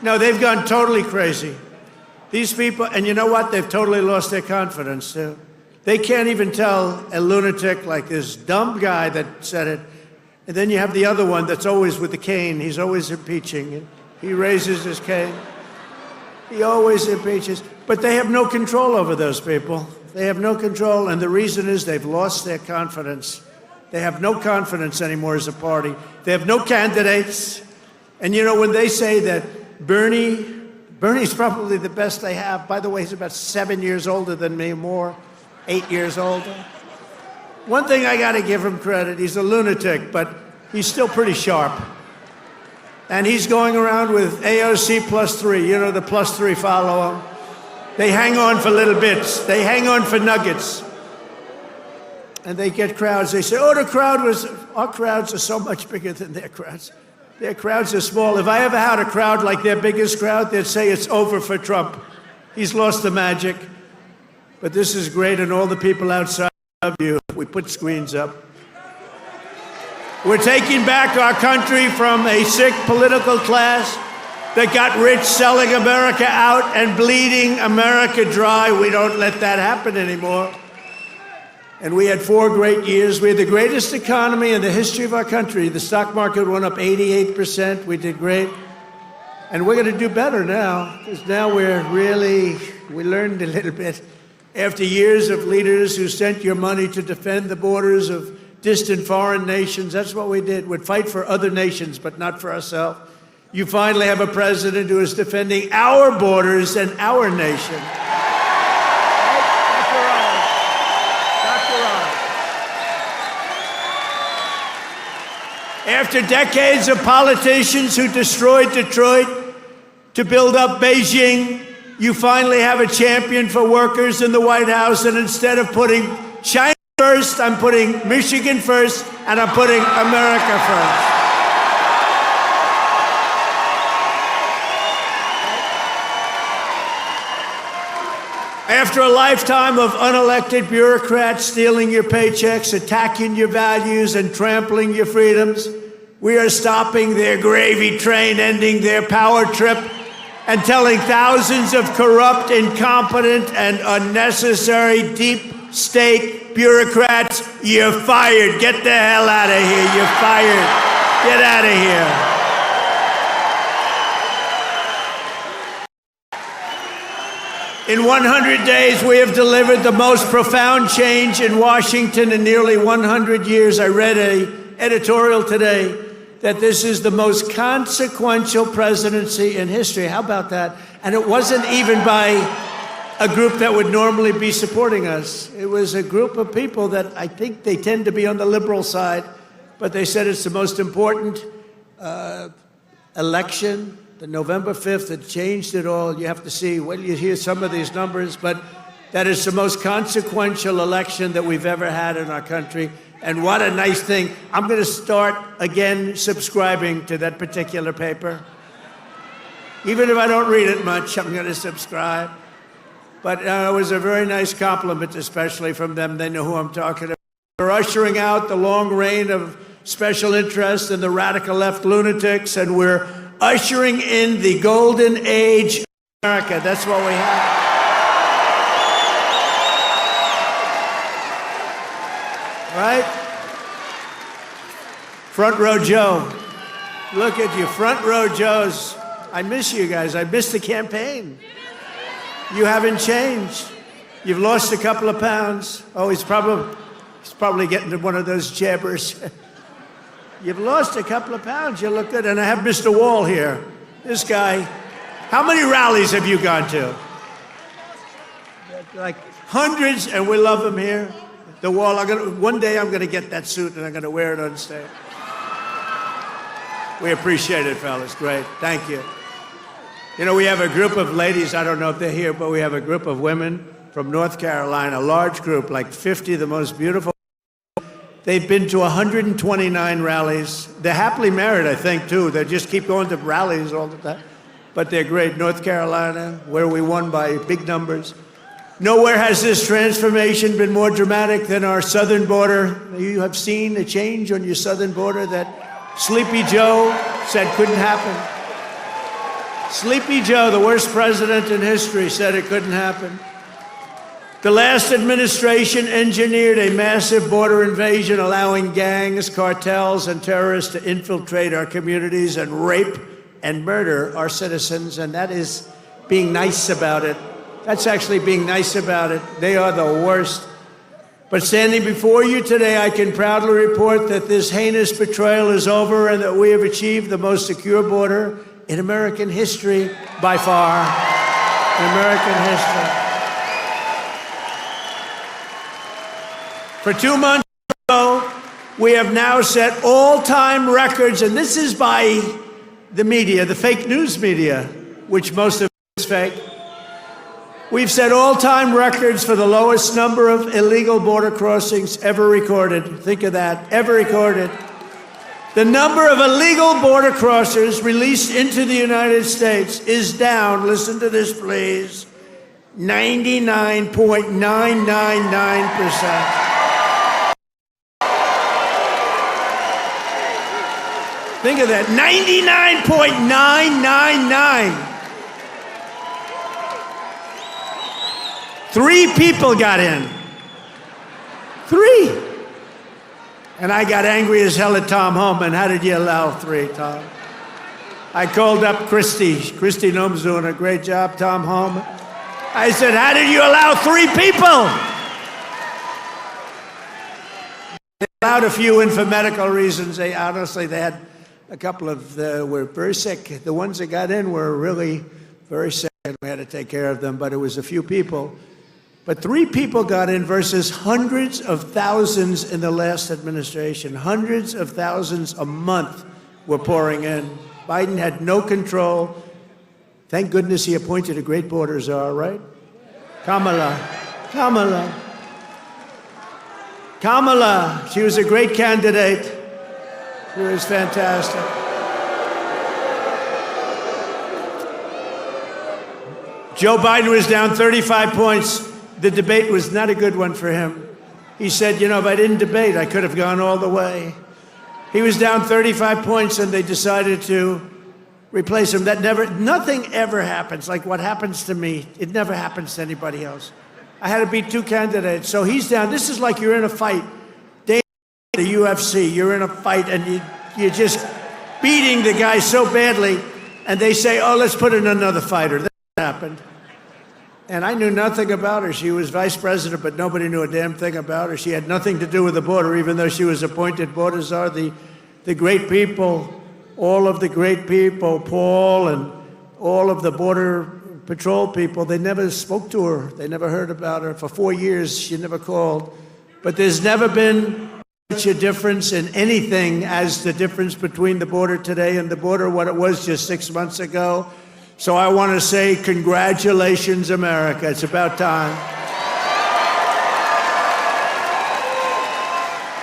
No, they've gone totally crazy. These people, and you know what? They've totally lost their confidence, too. They can't even tell a lunatic like this dumb guy that said it. And then you have the other one that's always with the cane. He's always impeaching. He raises his cane. He always impeaches. But they have no control over those people. They have no control, and the reason is they've lost their confidence. They have no confidence anymore as a party. They have no candidates. And you know, when they say that Bernie's probably the best they have. By the way, he's about 7 years older than me, more. 8 years older. One thing I got to give him credit, he's a lunatic, but he's still pretty sharp. And he's going around with AOC +3, you know, the +3 follow-up. They hang on for little bits. They hang on for nuggets. And they get crowds. They say, oh, our crowds are so much bigger than their crowds. Their crowds are small. If I ever had a crowd like their biggest crowd, they'd say it's over for Trump. He's lost the magic. But this is great, and all the people outside love you. We put screens up. We're taking back our country from a sick political class that got rich selling America out and bleeding America dry. We don't let that happen anymore. And we had 4 great years. We had the greatest economy in the history of our country. The stock market went up 88%. We did great. And we're going to do better now, because now we learned a little bit. After years of leaders who sent your money to defend the borders of distant foreign nations, that's what we did. We'd fight for other nations, but not for ourselves. You finally have a president who is defending our borders and our nation. After decades of politicians who destroyed Detroit to build up Beijing, you finally have a champion for workers in the White House, and instead of putting China first, I'm putting Michigan first, and I'm putting America first. After a lifetime of unelected bureaucrats stealing your paychecks, attacking your values, and trampling your freedoms, we are stopping their gravy train, ending their power trip, and telling thousands of corrupt, incompetent, and unnecessary deep state bureaucrats, you're fired. Get the hell out of here. You're fired. Get out of here. In 100 days, we have delivered the most profound change in Washington in nearly 100 years. I read an editorial today that this is the most consequential presidency in history. How about that? And it wasn't even by a group that would normally be supporting us. It was a group of people that I think they tend to be on the liberal side, but they said it's the most important election. The November 5th, it changed it all. You have to see, well, you hear some of these numbers, but that is the most consequential election that we've ever had in our country. And what a nice thing. I'm going to start again subscribing to that particular paper. Even if I don't read it much, I'm going to subscribe. But it was a very nice compliment, especially from them. They know who I'm talking about. We're ushering out the long reign of special interests and the radical left lunatics, and we're ushering in the golden age of America. That's what we have. Right? Front row Joe. Look at you, front row Joes. I miss you guys. I miss the campaign. You haven't changed. You've lost a couple of pounds. Oh, he's probably getting to one of those jabbers. You've lost a couple of pounds. You look good. And I have Mr. Wall here. This guy. How many rallies have you gone to? Like hundreds, and we love him here. The Wall. One day I'm going to get that suit and I'm going to wear it on stage. We appreciate it, fellas. Great. Thank you. You know, we have a group of ladies. I don't know if they're here, but we have a group of women from North Carolina, a large group, like 50 of the most beautiful. They've been to 129 rallies. They're happily married, I think, too. They just keep going to rallies all the time. But they're great. North Carolina, where we won by big numbers. Nowhere has this transformation been more dramatic than our southern border. You have seen a change on your southern border that Sleepy Joe said couldn't happen. Sleepy Joe, the worst president in history, said it couldn't happen. The last administration engineered a massive border invasion, allowing gangs, cartels, and terrorists to infiltrate our communities and rape and murder our citizens, and that is being nice about it. That's actually being nice about it. They are the worst. But standing before you today, I can proudly report that this heinous betrayal is over and that we have achieved the most secure border in American history by far. In American history. For 2 months ago, we have now set all-time records, and this is by the media, the fake news media, which most of it is fake. We've set all-time records for the lowest number of illegal border crossings ever recorded. Think of that, ever recorded. The number of illegal border crossers released into the United States is down, listen to this please, 99.999%. Think of that, 99.999. 3 people got in. 3. And I got angry as hell at Tom Homan. How did you allow 3, Tom? I called up Christy. Christy Noem's doing a great job, Tom Homan. I said, how did you allow 3 people? They allowed a few in for medical reasons. They had a couple of, were very sick. The ones that got in were really very sick, and we had to take care of them, but it was a few people. But 3 people got in versus hundreds of thousands in the last administration. Hundreds of thousands a month were pouring in. Biden had no control. Thank goodness he appointed a great border czar, right? Kamala. She was a great candidate. She was fantastic. Joe Biden was down 35 points. The debate was not a good one for him. He said, if I didn't debate, I could have gone all the way. He was down 35 points and they decided to replace him. Nothing ever happens. Like what happens to me, it never happens to anybody else. I had to beat 2 candidates. So he's down. This is like you're in a fight. The UFC, you're in a fight and you're just beating the guy so badly and they say, oh, let's put in another fighter. That happened. And I knew nothing about her. She was vice president, but nobody knew a damn thing about her. She had nothing to do with the border, even though she was appointed border czar. The great people, all of the great people, Paul and all of the border patrol people, they never spoke to her. They never heard about her. For 4 years, she never called. But there's never been such a difference in anything as the difference between the border today and the border what it was just 6 months ago. So I want to say congratulations, America. It's about time.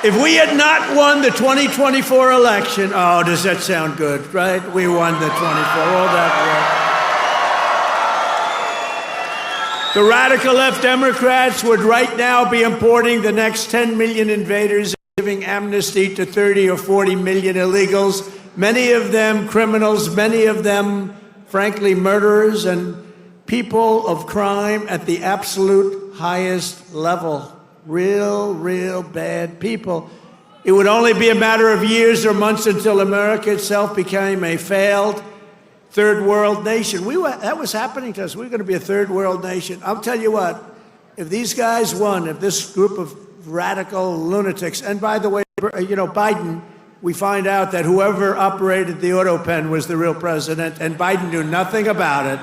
If we had not won the 2024 election, oh, does that sound good, right? We won the 24, all that work. The radical left Democrats would right now be importing the next 10 million invaders, giving amnesty to 30 or 40 million illegals, many of them criminals, many of them frankly, murderers and people of crime at the absolute highest level. Real bad people. It would only be a matter of years or months until America itself became a failed third world nation. That was happening to us. We were going to be a third world nation. I'll tell you what, if these guys won, if this group of radical lunatics, and by the way, Biden, we find out that whoever operated the auto pen was the real president, and Biden knew nothing about it.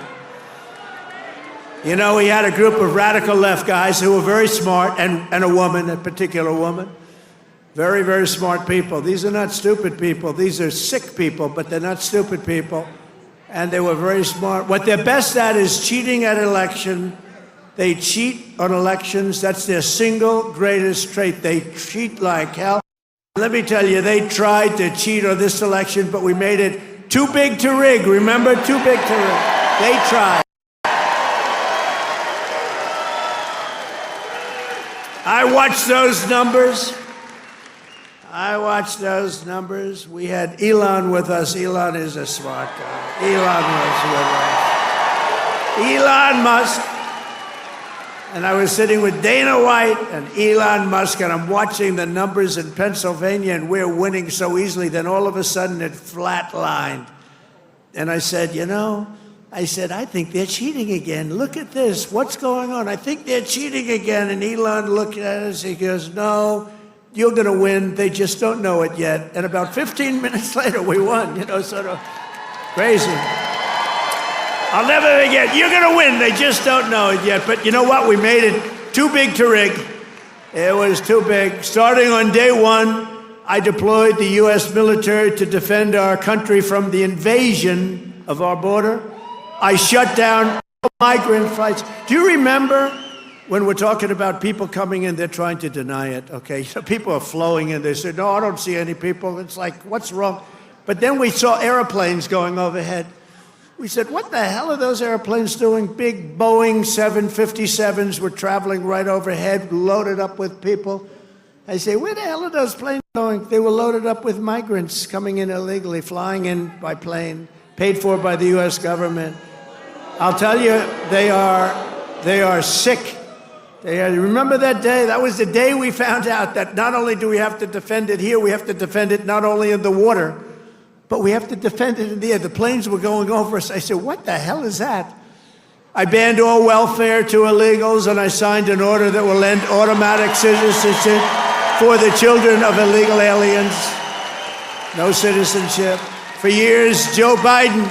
He had a group of radical left guys who were very smart, and a woman, a particular woman. Very, very smart people. These are not stupid people. These are sick people, but they're not stupid people. And they were very smart. What they're best at is cheating at election. They cheat on elections. That's their single greatest trait. They cheat like hell. Let me tell you, they tried to cheat on this election, but we made it too big to rig. Remember? Too big to rig. They tried. I watched those numbers. We had Elon with us. Elon is a smart guy. Elon was with us. Elon Musk. And I was sitting with Dana White and Elon Musk, and I'm watching the numbers in Pennsylvania, and we're winning so easily. Then all of a sudden it flatlined. And I said, I think they're cheating again. Look at this. What's going on? I think they're cheating again. And Elon looked at us. He goes, no, you're going to win. They just don't know it yet. And about 15 minutes later, we won, sort of crazy. I'll never forget. You're going to win. They just don't know it yet. But you know what? We made it too big to rig. It was too big. Starting on day one, I deployed the U.S. military to defend our country from the invasion of our border. I shut down migrant flights. Do you remember when we're talking about people coming in, they're trying to deny it, okay? So people are flowing in. They say, no, I don't see any people. It's like, what's wrong? But then we saw airplanes going overhead. We said, what the hell are those airplanes doing? Big Boeing 757s were traveling right overhead, loaded up with people. I say, where the hell are those planes going? They were loaded up with migrants coming in illegally, flying in by plane, paid for by the U.S. government. I'll tell you, they are sick. Remember that day? That was the day we found out that not only do we have to defend it here, we have to defend it not only in the water, but we have to defend it in the air. The planes were going over us. I said, what the hell is that? I banned all welfare to illegals, and I signed an order that will end automatic citizenship for the children of illegal aliens. No citizenship. For years, Joe Biden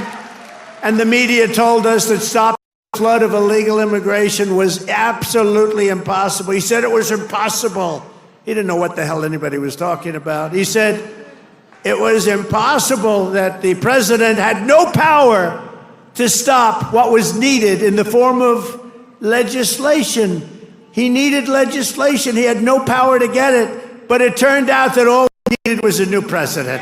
and the media told us that stopping the flood of illegal immigration was absolutely impossible. He said it was impossible. He didn't know what the hell anybody was talking about. He said it was impossible, that the president had no power to stop what was needed in the form of legislation. He needed legislation. He had no power to get it. But it turned out that all he needed was a new president.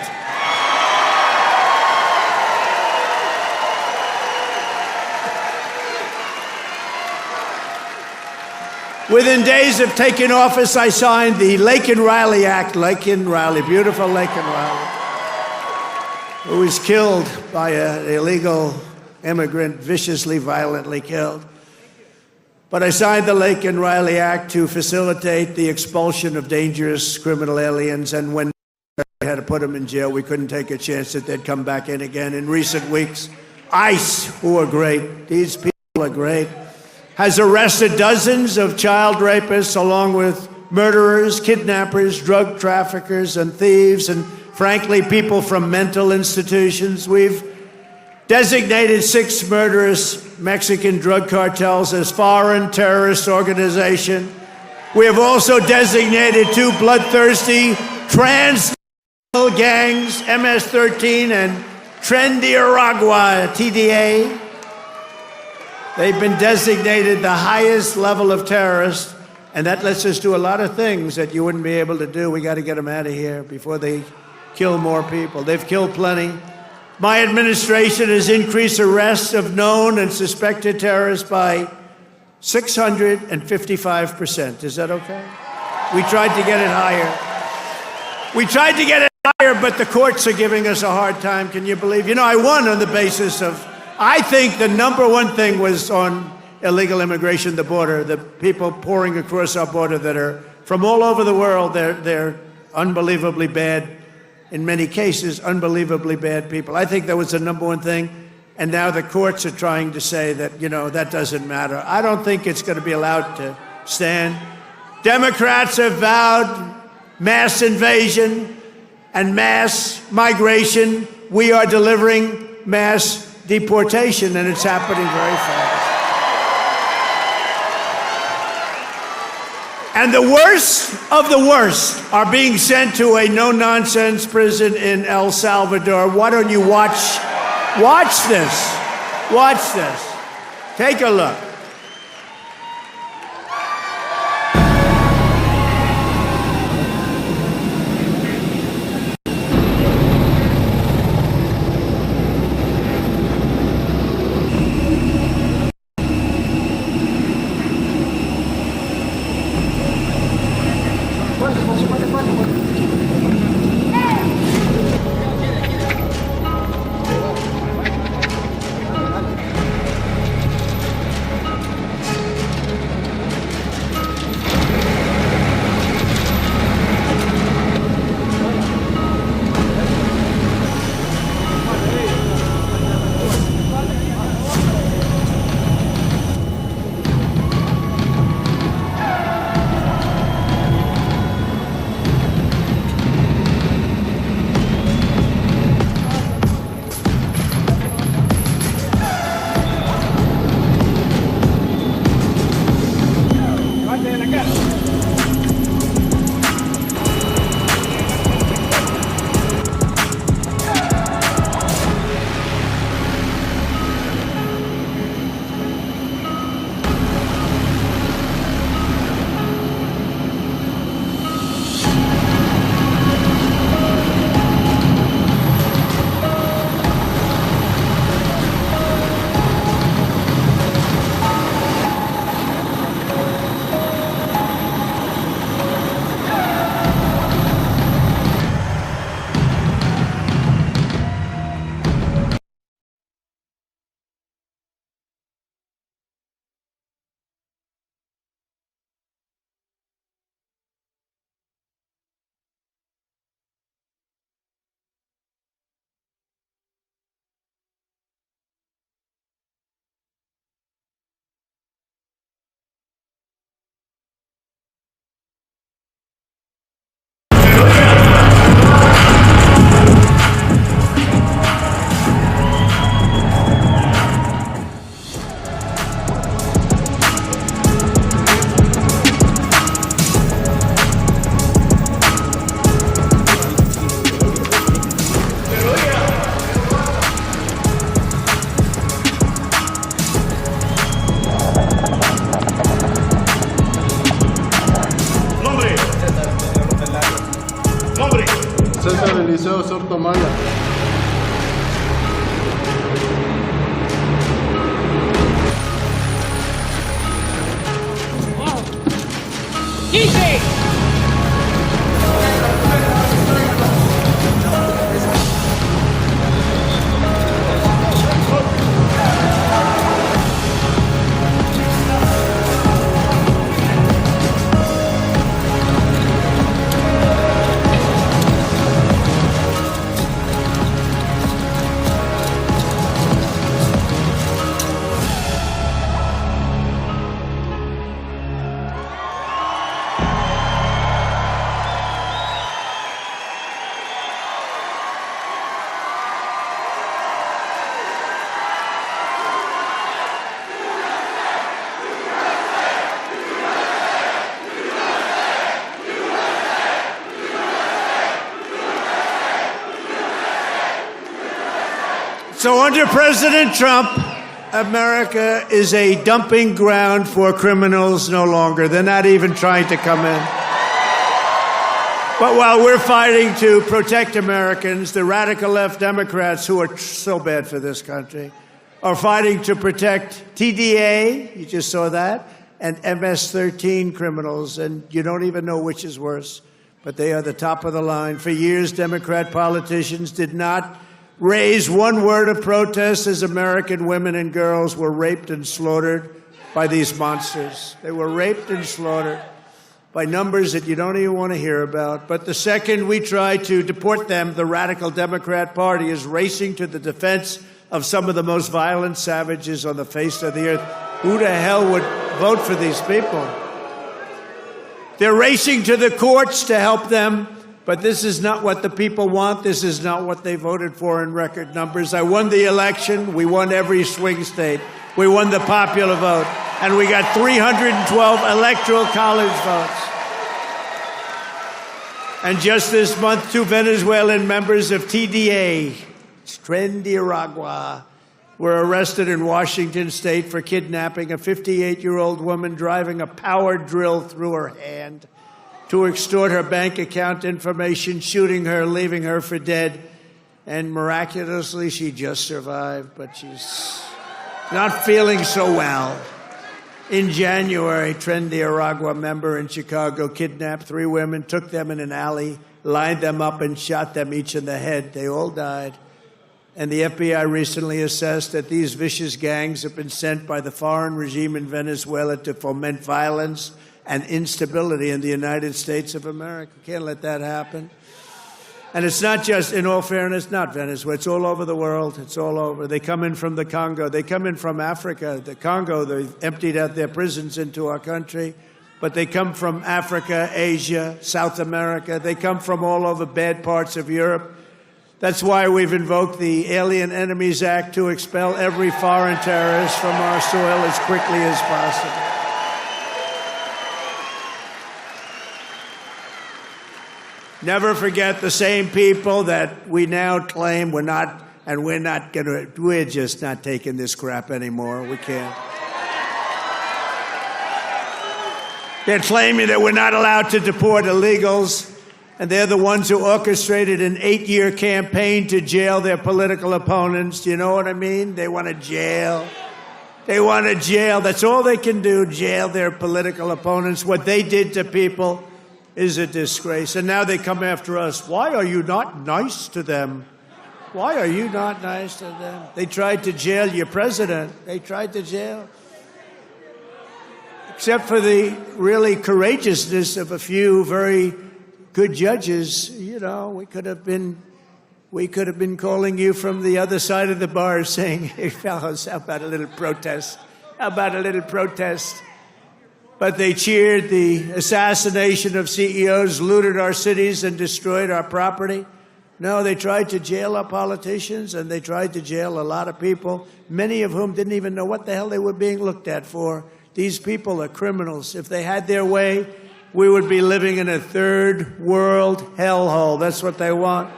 Within days of taking office, I signed the Laken Riley Act. Laken Riley, beautiful Laken Riley, who was killed by an illegal immigrant, viciously, violently killed. But I signed the Laken Riley Act to facilitate the expulsion of dangerous criminal aliens, and when we had to put them in jail, we couldn't take a chance that they'd come back in again. In recent weeks, ICE, who are great, these people are great, has arrested dozens of child rapists along with murderers, kidnappers, drug traffickers, and thieves, and frankly, people from mental institutions. We've designated 6 murderous Mexican drug cartels as foreign terrorist organizations. We have also designated 2 bloodthirsty trans gangs, MS-13 and Trendiaragua, TDA. They've been designated the highest level of terrorists, and that lets us do a lot of things that you wouldn't be able to do. We got to get them out of here before they kill more people. They've killed plenty. My administration has increased arrests of known and suspected terrorists by 655%. Is that okay? We tried to get it higher. But the courts are giving us a hard time. Can you believe? You know, I won on the basis of, I think the number one thing was on illegal immigration, the border, the people pouring across our border that are from all over the world. They're unbelievably bad, in many cases, unbelievably bad people. I think that was the number one thing. And now the courts are trying to say that, you know, that doesn't matter. I don't think it's going to be allowed to stand. Democrats have vowed mass invasion and mass migration. We are delivering mass deportation, and it's happening very fast. And the worst of the worst are being sent to a no-nonsense prison in El Salvador. Why don't you watch this? Watch this. Take a look. deseo ser tomada. So under President Trump, America is a dumping ground for criminals no longer. They're not even trying to come in. But while we're fighting to protect Americans, the radical left Democrats, who are so bad for this country, are fighting to protect TDA, you just saw that, and MS-13 criminals, and you don't even know which is worse, but they are the top of the line. For years, Democrat politicians did not raise one word of protest as American women and girls were raped and slaughtered by these monsters. They were raped and slaughtered by numbers that you don't even want to hear about. But the second we try to deport them, the radical Democrat Party is racing to the defense of some of the most violent savages on the face of the earth. Who the hell would vote for these people? They're racing to the courts to help them. But this is not what the people want. This is not what they voted for in record numbers. I won the election. We won every swing state. We won the popular vote. And we got 312 electoral college votes. And just this month, 2 Venezuelan members of TDA, Tren de Aragua, were arrested in Washington state for kidnapping a 58-year-old woman driving a power drill through her hand to extort her bank account information, shooting her, leaving her for dead. And miraculously, she just survived, but she's not feeling so well. In January, Tren de Aragua member in Chicago kidnapped 3 women, took them in an alley, lined them up, and shot them each in the head. They all died. And the FBI recently assessed that these vicious gangs have been sent by the foreign regime in Venezuela to foment violence and instability in the United States of America. Can't let that happen. And it's not just, in all fairness, not Venezuela. It's all over the world. It's all over. They come in from the Congo. They come in from Africa. The Congo, they've emptied out their prisons into our country. But they come from Africa, Asia, South America. They come from all over bad parts of Europe. That's why we've invoked the Alien Enemies Act to expel every foreign terrorist from our soil as quickly as possible. Never forget the same people that we now claim we're just not taking this crap anymore. We can't. They're claiming that we're not allowed to deport illegals, and they're the ones who orchestrated an 8-year campaign to jail their political opponents. Do you know what I mean? They want to jail. They want to jail. That's all they can do, jail their political opponents. What they did to people is a disgrace. And now they come after us. Why are you not nice to them? Why are you not nice to them? They tried to jail your president. They tried to jail. Except for the really courageousness of a few very good judges, you know, we could have been calling you from the other side of the bar saying, hey, fellows, how about a little protest? How about a little protest? But they cheered the assassination of CEOs, looted our cities, and destroyed our property. No, they tried to jail our politicians, and they tried to jail a lot of people, many of whom didn't even know what the hell they were being looked at for. These people are criminals. If they had their way, we would be living in a third world hellhole. That's what they want.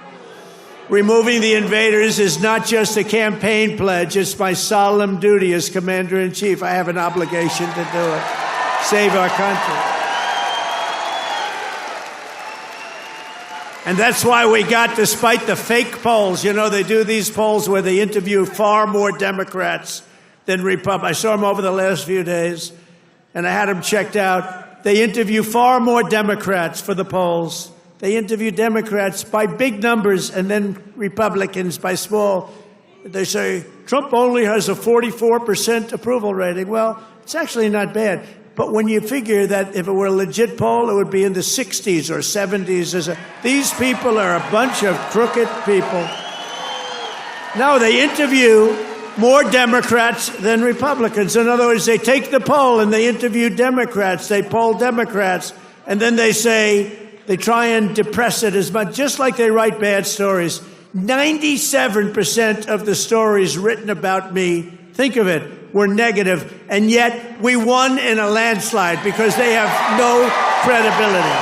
Removing the invaders is not just a campaign pledge. It's my solemn duty as Commander-in-Chief. I have an obligation to do it. Save our country. And that's why we got, despite the fake polls, you know, they do these polls where they interview far more Democrats than Republicans. I saw them over the last few days, and I had them checked out. They interview far more Democrats for the polls. They interview Democrats by big numbers and then Republicans by small. They say, Trump only has a 44% approval rating. Well, it's actually not bad. But when you figure that if it were a legit poll, it would be in the 60s or 70s. These people are a bunch of crooked people. No, they interview more Democrats than Republicans. In other words, they take the poll and they interview Democrats. They poll Democrats. And then they say, they try and depress it as much, just like they write bad stories. 97% of the stories written about me, think of it, were negative, and yet we won in a landslide because they have no credibility.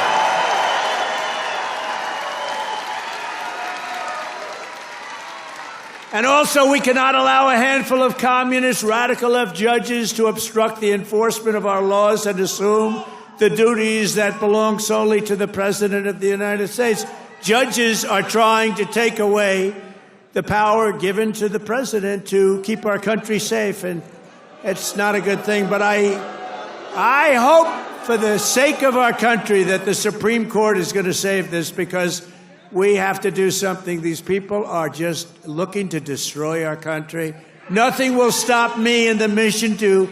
And also, we cannot allow a handful of communist, radical left judges to obstruct the enforcement of our laws and assume the duties that belong solely to the President of the United States. Judges are trying to take away the power given to the President to keep our country safe, and it's not a good thing. But I hope, for the sake of our country, that the Supreme Court is going to save this, because we have to do something. These people are just looking to destroy our country. Nothing will stop me in the mission to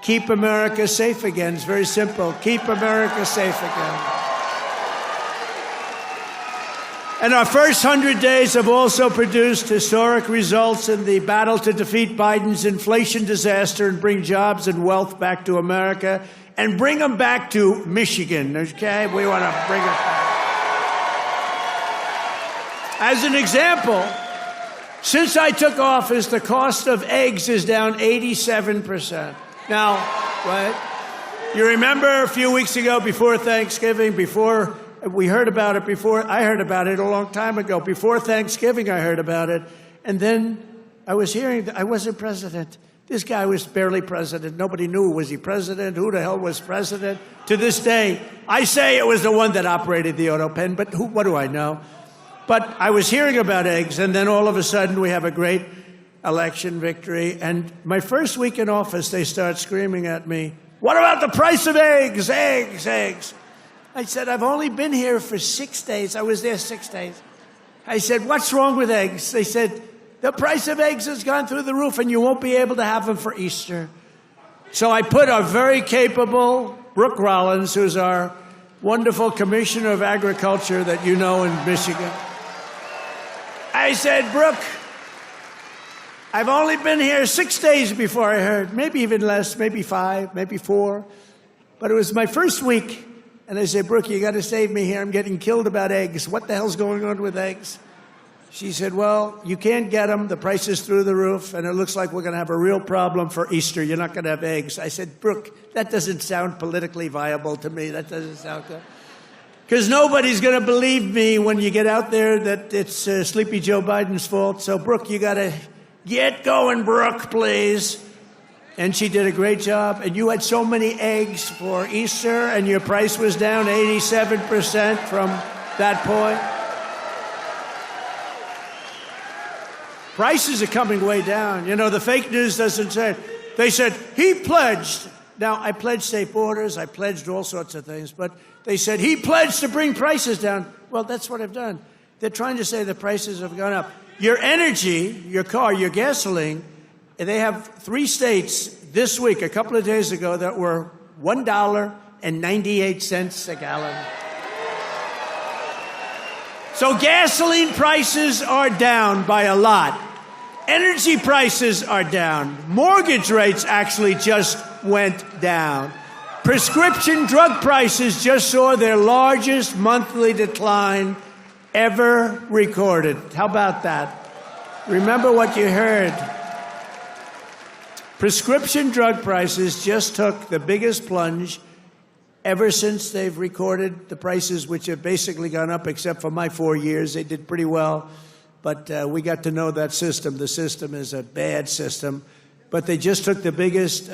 keep America safe again. It's very simple. Keep America safe again. And our first 100 days have also produced historic results in the battle to defeat Biden's inflation disaster and bring jobs and wealth back to America and bring them back to Michigan, okay? We want to bring them back. As an example, since I took office, the cost of eggs is down 87%. Now, right? You remember a few weeks ago, before Thanksgiving, we heard about it before. I heard about it a long time ago. Before Thanksgiving, I heard about it. And then I was hearing that I wasn't president. This guy was barely president. Nobody knew, was he president? Who the hell was president? To this day, I say it was the one that operated the auto pen, but what do I know? But I was hearing about eggs, and then all of a sudden we have a great election victory. And my first week in office, they start screaming at me, "What about the price of eggs? Eggs, eggs." I said, "I've only been here for 6 days. I was there 6 days." I said, "What's wrong with eggs?" They said, "The price of eggs has gone through the roof and you won't be able to have them for Easter." So I put our very capable Brooke Rollins, who's our wonderful Commissioner of Agriculture that you know in Michigan. I said, "Brooke, I've only been here 6 days before I heard, maybe even less, maybe 5, maybe 4. But it was my first week. And I said, "Brooke, you got to save me here. I'm getting killed about eggs. What the hell's going on with eggs?" She said, "Well, you can't get them. The price is through the roof, and it looks like we're going to have a real problem for Easter. You're not going to have eggs." I said, "Brooke, that doesn't sound politically viable to me. That doesn't sound good. Because nobody's going to believe me when you get out there that it's Sleepy Joe Biden's fault. So, Brooke, you got to get going, Brooke, please." And she did a great job. And you had so many eggs for Easter, and your price was down 87% from that point. Prices are coming way down. You know, the fake news doesn't say it. They said, he pledged. Now, I pledged safe borders. I pledged all sorts of things. But they said, he pledged to bring prices down. Well, that's what I've done. They're trying to say the prices have gone up. Your energy, your car, your gasoline, they have 3 states this week, a couple of days ago, that were $1.98 a gallon. So gasoline prices are down by a lot. Energy prices are down. Mortgage rates actually just went down. Prescription drug prices just saw their largest monthly decline ever recorded. How about that? Remember what you heard. Prescription drug prices just took the biggest plunge ever since they've recorded the prices, which have basically gone up, except for my 4 years. They did pretty well. But we got to know that system. The system is a bad system. But they just took the biggest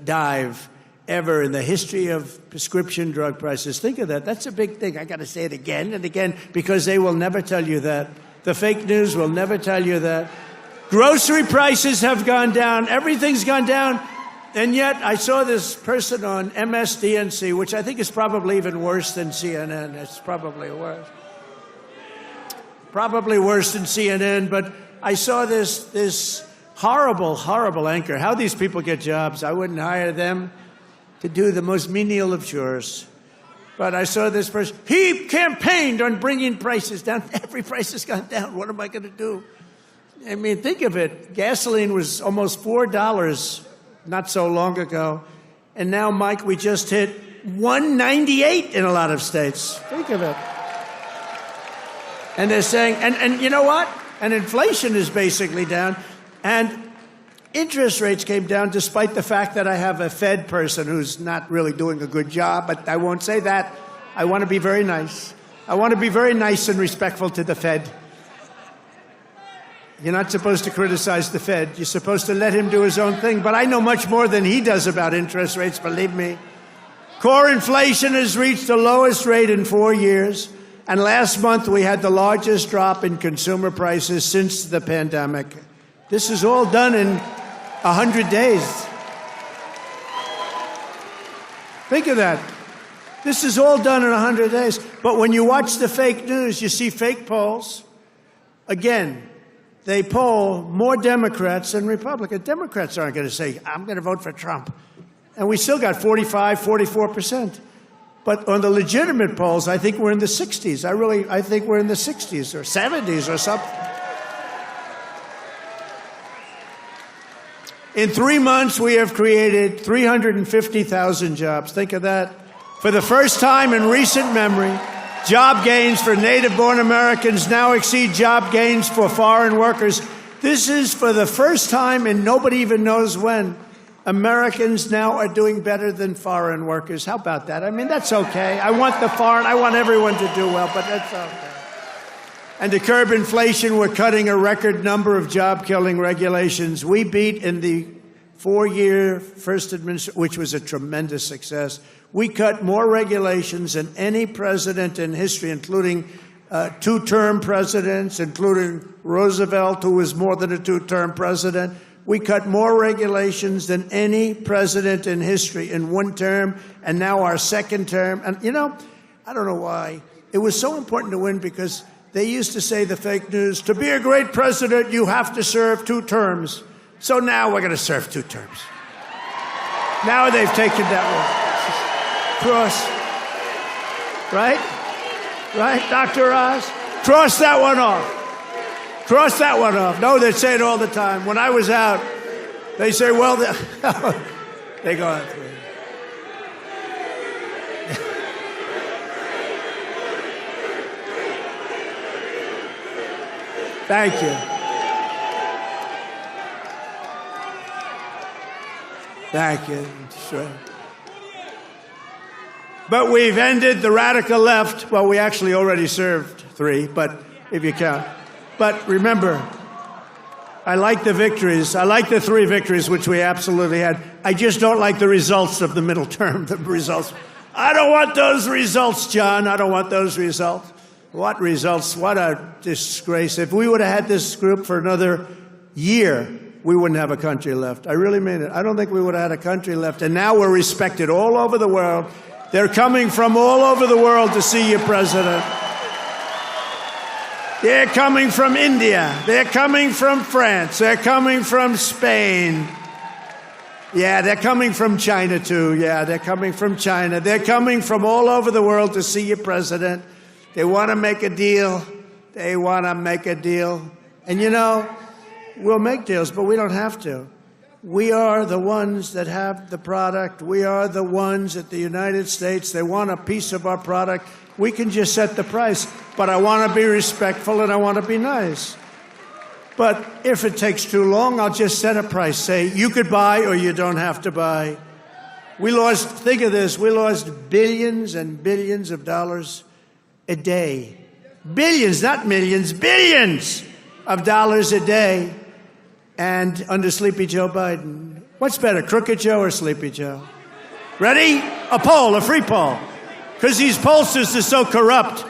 dive. ever in the history of prescription drug prices. Think of that. That's a big thing. I got to say it again and again because they will never tell you that. The fake news will never tell you that. Grocery prices have gone down. Everything's gone down. And yet I saw this person on MSDNC, which I think is probably even worse than CNN. It's probably worse. Probably worse than CNN. But I saw this horrible, horrible anchor. How these people get jobs. I wouldn't hire them to do the most menial of chores. But I saw this person. He campaigned on bringing prices down. Every price has gone down. What am I going to do? I mean, think of it. Gasoline was almost $4 not so long ago. And now, Mike, we just hit $1.98 in a lot of states. Think of it. And they're saying, and you know what? And inflation is basically down. And interest rates came down despite the fact that I have a Fed person who's not really doing a good job. But I won't say that. I want to be very nice. I want to be very nice and respectful to the Fed. You're not supposed to criticize the Fed. You're supposed to let him do his own thing. But I know much more than he does about interest rates, believe me. Core inflation has reached the lowest rate in 4 years. And last month, we had the largest drop in consumer prices since the pandemic. This is all done in 100 days. Think of that. This is all done in 100 days. But when you watch the fake news, you see fake polls. Again, they poll more Democrats than Republicans. Democrats aren't going to say, I'm going to vote for Trump. And we still got 45, 44%. But on the legitimate polls, I think we're in the 60s. I think we're in the 60s or 70s or something. In 3 months, we have created 350,000 jobs. Think of that. For the first time in recent memory, job gains for native-born Americans now exceed job gains for foreign workers. This is for the first time, and nobody even knows when, Americans now are doing better than foreign workers. How about that? I mean, that's okay. I want everyone to do well, but that's okay. And to curb inflation, we're cutting a record number of job-killing regulations. We beat in the 4-year first administration, which was a tremendous success. We cut more regulations than any president in history, including 2-term presidents, including Roosevelt, who was more than a 2-term president. We cut more regulations than any president in history in 1 term, and now our 2nd term. And, you know, I don't know why. It was so important to win because they used to say, the fake news, to be a great president, you have to serve 2 terms. So now we're going to serve 2 terms. Now they've taken that one. Cross. Right? Right, Dr. Oz? Cross that one off. Cross that one off. No, they say it all the time. When I was out, they say, well, they go out through. Thank you. Thank you. Sure. But we've ended the radical left. Well, we actually already served 3, but if you count. But remember, I like the victories. I like the 3 victories, which we absolutely had. I just don't like the results of the middle term, the results. I don't want those results, John. I don't want those results. What results? What a disgrace. If we would have had this group for another year, we wouldn't have a country left. I really mean it. I don't think we would have had a country left. And now we're respected all over the world. They're coming from all over the world to see you, President. They're coming from India. They're coming from France. They're coming from Spain. Yeah, they're coming from China, too. Yeah, they're coming from China. They're coming from all over the world to see you, President. They want to make a deal. They want to make a deal. And, you know, we'll make deals, but we don't have to. We are the ones that have the product. We are the ones at the United States. They want a piece of our product. We can just set the price. But I want to be respectful and I want to be nice. But if it takes too long, I'll just set a price. Say, you could buy or you don't have to buy. We lost, think of this, we lost billions and billions of dollars a day. Billions, not millions, billions of dollars a day. And under Sleepy Joe Biden. What's better, Crooked Joe or Sleepy Joe? Ready? A poll, a free poll. Because these pollsters are so corrupt.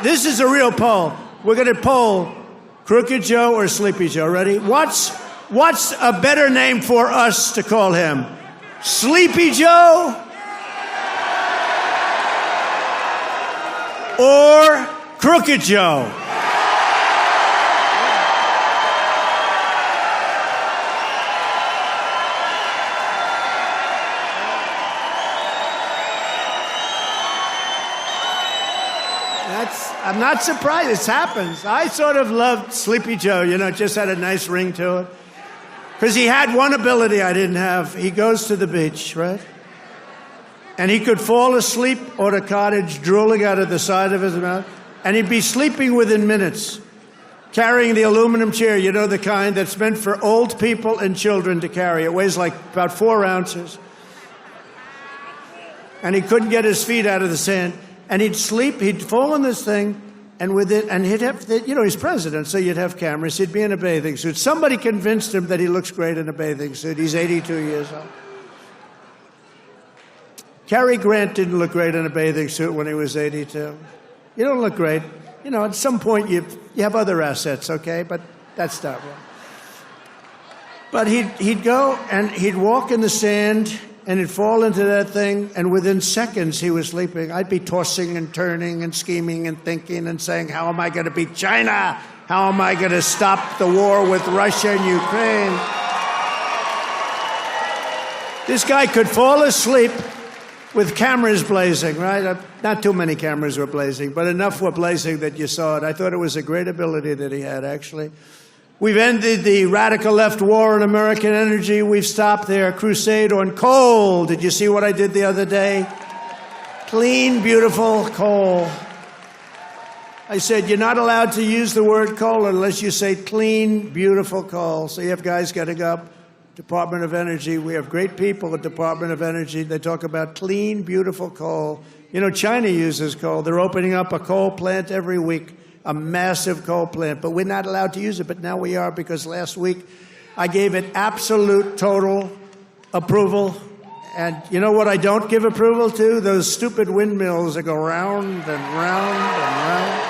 This is a real poll. We're going to poll Crooked Joe or Sleepy Joe. Ready? What's a better name for us to call him? Sleepy Joe? Or Crooked Joe? I'm not surprised. This happens. I sort of loved Sleepy Joe. You know, it just had a nice ring to it. Because he had one ability I didn't have. He goes to the beach, right? And he could fall asleep on a cottage drooling out of the side of his mouth. And he'd be sleeping within minutes, carrying the aluminum chair, you know, the kind that's meant for old people and children to carry. It weighs like about 4 ounces. And he couldn't get his feet out of the sand. And he'd sleep, he'd fall in this thing, and with it, and he'd have, you know, he's president, so you'd have cameras. He'd be in a bathing suit. Somebody convinced him that he looks great in a bathing suit. He's 82 years old. Cary Grant didn't look great in a bathing suit when he was 82. You don't look great. You know, at some point you have other assets, okay? But that's not right. But he'd go and he'd walk in the sand, and he'd fall into that thing, and within seconds he was sleeping. I'd be tossing and turning and scheming and thinking and saying, how am I going to beat China? How am I going to stop the war with Russia and Ukraine? This guy could fall asleep with cameras blazing, right? Not too many cameras were blazing, but enough were blazing that you saw it. I thought it was a great ability that he had, actually. We've ended the radical left war on American energy. We've stopped their crusade on coal. Did you see what I did the other day? Clean, beautiful coal. I said, you're not allowed to use the word coal unless you say clean, beautiful coal. So you have guys getting up, Department of Energy. We have great people at Department of Energy. They talk about clean, beautiful coal. You know, China uses coal. They're opening up a coal plant every week. A massive coal plant, but we're not allowed to use it, but now we are because last week I gave it absolute, total approval. And you know what I don't give approval to? Those stupid windmills that go round and round and round.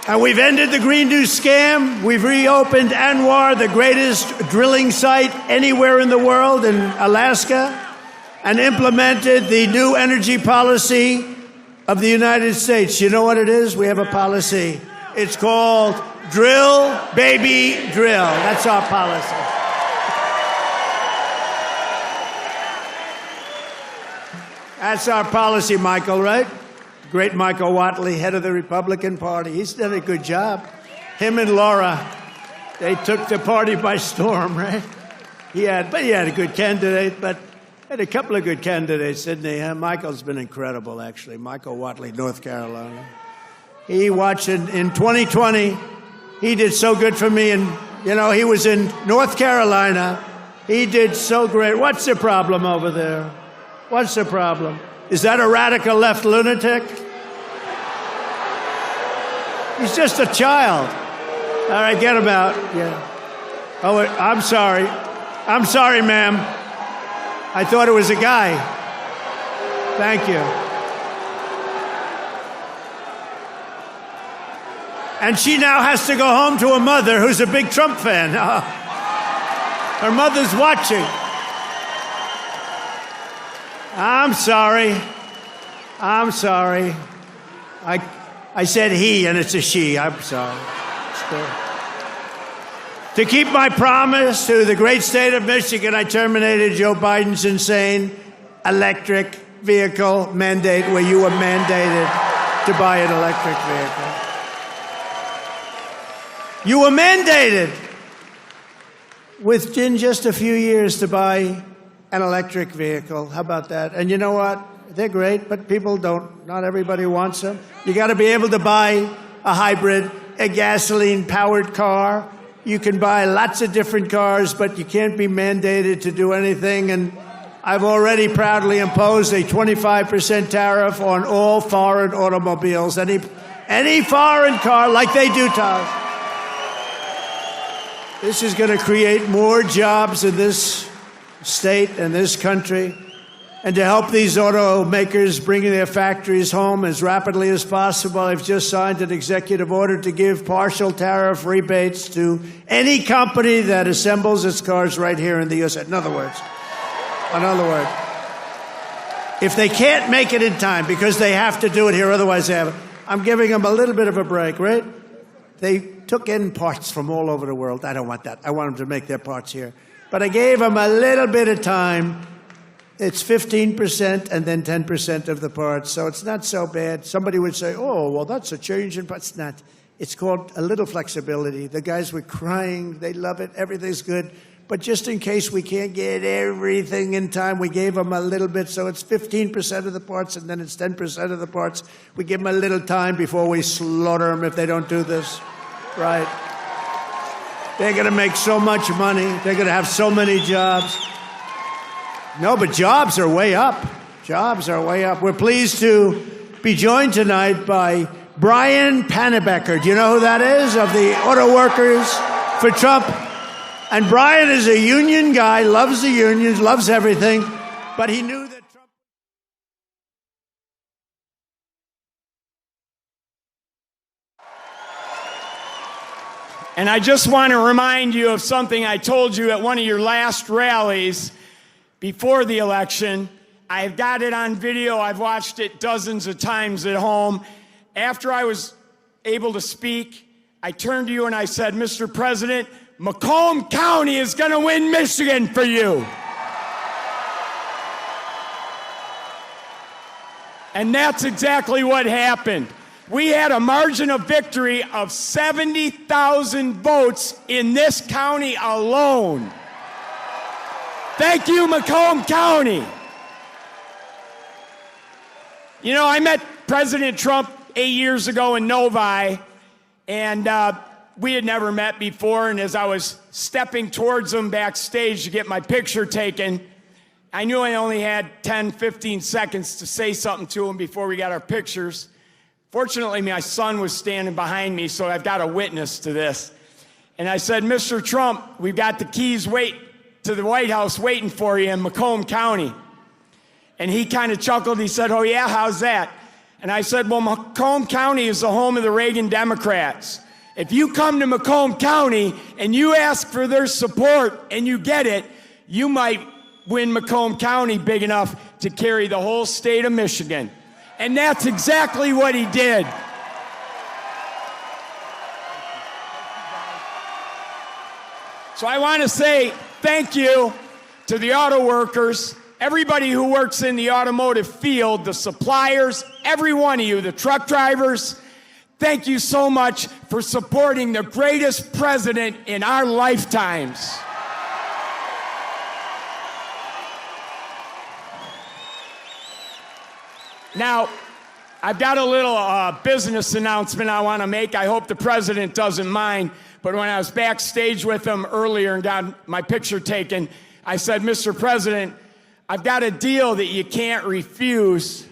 And we've ended the Green New Scam. We've reopened ANWR, the greatest drilling site anywhere in the world, in Alaska, and implemented the new energy policy of the United States. You know what it is? We have a policy. It's called Drill, Baby, Drill. That's our policy. That's our policy, Michael, right? Great Michael Whatley, head of the Republican Party. He's done a good job. Him and Laura, they took the party by storm, right? He had a good candidate, but had a couple of good candidates, didn't he? Michael's been incredible, actually. Michael Whatley, North Carolina. He watched in 2020. He did so good for me. And, you know, he was in North Carolina. He did so great. What's the problem over there? What's the problem? Is that a radical left lunatic? He's just a child. All right, get him out. Yeah. Oh, I'm sorry. I'm sorry, ma'am. I thought it was a guy. Thank you. And she now has to go home to a mother who's a big Trump fan. Her mother's watching. I'm sorry. I'm sorry. I said he, and it's a she. I'm sorry. To keep my promise to the great state of Michigan, I terminated Joe Biden's insane electric vehicle mandate where you were mandated to buy an electric vehicle. You were mandated within just a few years to buy an electric vehicle. How about that? And you know what? They're great, but people don't. Not everybody wants them. You got to be able to buy a hybrid, a gasoline-powered car. You can buy lots of different cars, but you can't be mandated to do anything. And I've already proudly imposed a 25% tariff on all foreign automobiles, any foreign car, like they do to us. This is going to create more jobs in this state and this country, and to help these automakers bring their factories home as rapidly as possible, I've just signed an executive order to give partial tariff rebates to any company that assembles its cars right here in the U.S. In other words, if they can't make it in time because they have to do it here, otherwise they have it, I'm giving them a little bit of a break, right? They took in parts from all over the world. I don't want that. I want them to make their parts here. But I gave them a little bit of time. It's 15% and then 10% of the parts, so it's not so bad. Somebody would say, oh, well, that's a change in parts. It's not. It's called a little flexibility. The guys were crying. They love it. Everything's good. But just in case we can't get everything in time, we gave them a little bit. So it's 15% of the parts and then it's 10% of the parts. We give them a little time before we slaughter them if they don't do this. Right. They're going to make so much money. They're going to have so many jobs. No, but jobs are way up. Jobs are way up. We're pleased to be joined tonight by Brian Panebecker. Do you know who that is? Of the Auto Workers for Trump. And Brian is a union guy, loves the unions, loves everything. But he knew that Trump... And I just want to remind you of something I told you at one of your last rallies before the election. I've got it on video. I've watched it dozens of times at home. After I was able to speak, I turned to you and I said, Mr. President, Macomb County is going to win Michigan for you. And that's exactly what happened. We had a margin of victory of 70,000 votes in this county alone. Thank you, Macomb County. You know, I met President Trump 8 years ago in Novi, and we had never met before. And as I was stepping towards him backstage to get my picture taken, I knew I only had 10, 15 seconds to say something to him before we got our pictures. Fortunately, my son was standing behind me, so I've got a witness to this. And I said, Mr. Trump, we've got the keys to the White House waiting for you in Macomb County. And he kind of chuckled. He said, oh, yeah, how's that? And I said, well, Macomb County is the home of the Reagan Democrats. If you come to Macomb County and you ask for their support and you get it, you might win Macomb County big enough to carry the whole state of Michigan. And that's exactly what he did. So I want to say thank you to the auto workers, everybody who works in the automotive field, the suppliers, every one of you, the truck drivers. Thank you so much for supporting the greatest president in our lifetimes. Now, I've got a little business announcement I want to make. I hope the president doesn't mind. But when I was backstage with him earlier and got my picture taken, I said, Mr. President, I've got a deal that you can't refuse.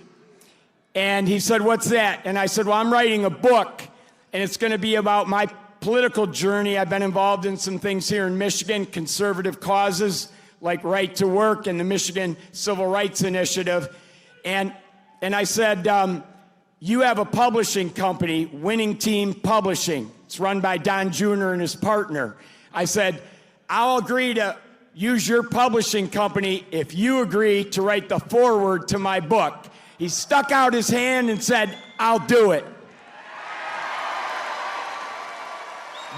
And he said, what's that? And I said, well, I'm writing a book, and it's going to be about my political journey. I've been involved in some things here in Michigan, conservative causes like right to work and the Michigan Civil Rights Initiative. And I said, you have a publishing company, Winning Team Publishing. It's run by Don Jr. and his partner. I said, I'll agree to use your publishing company if you agree to write the foreword to my book. He stuck out his hand and said, I'll do it.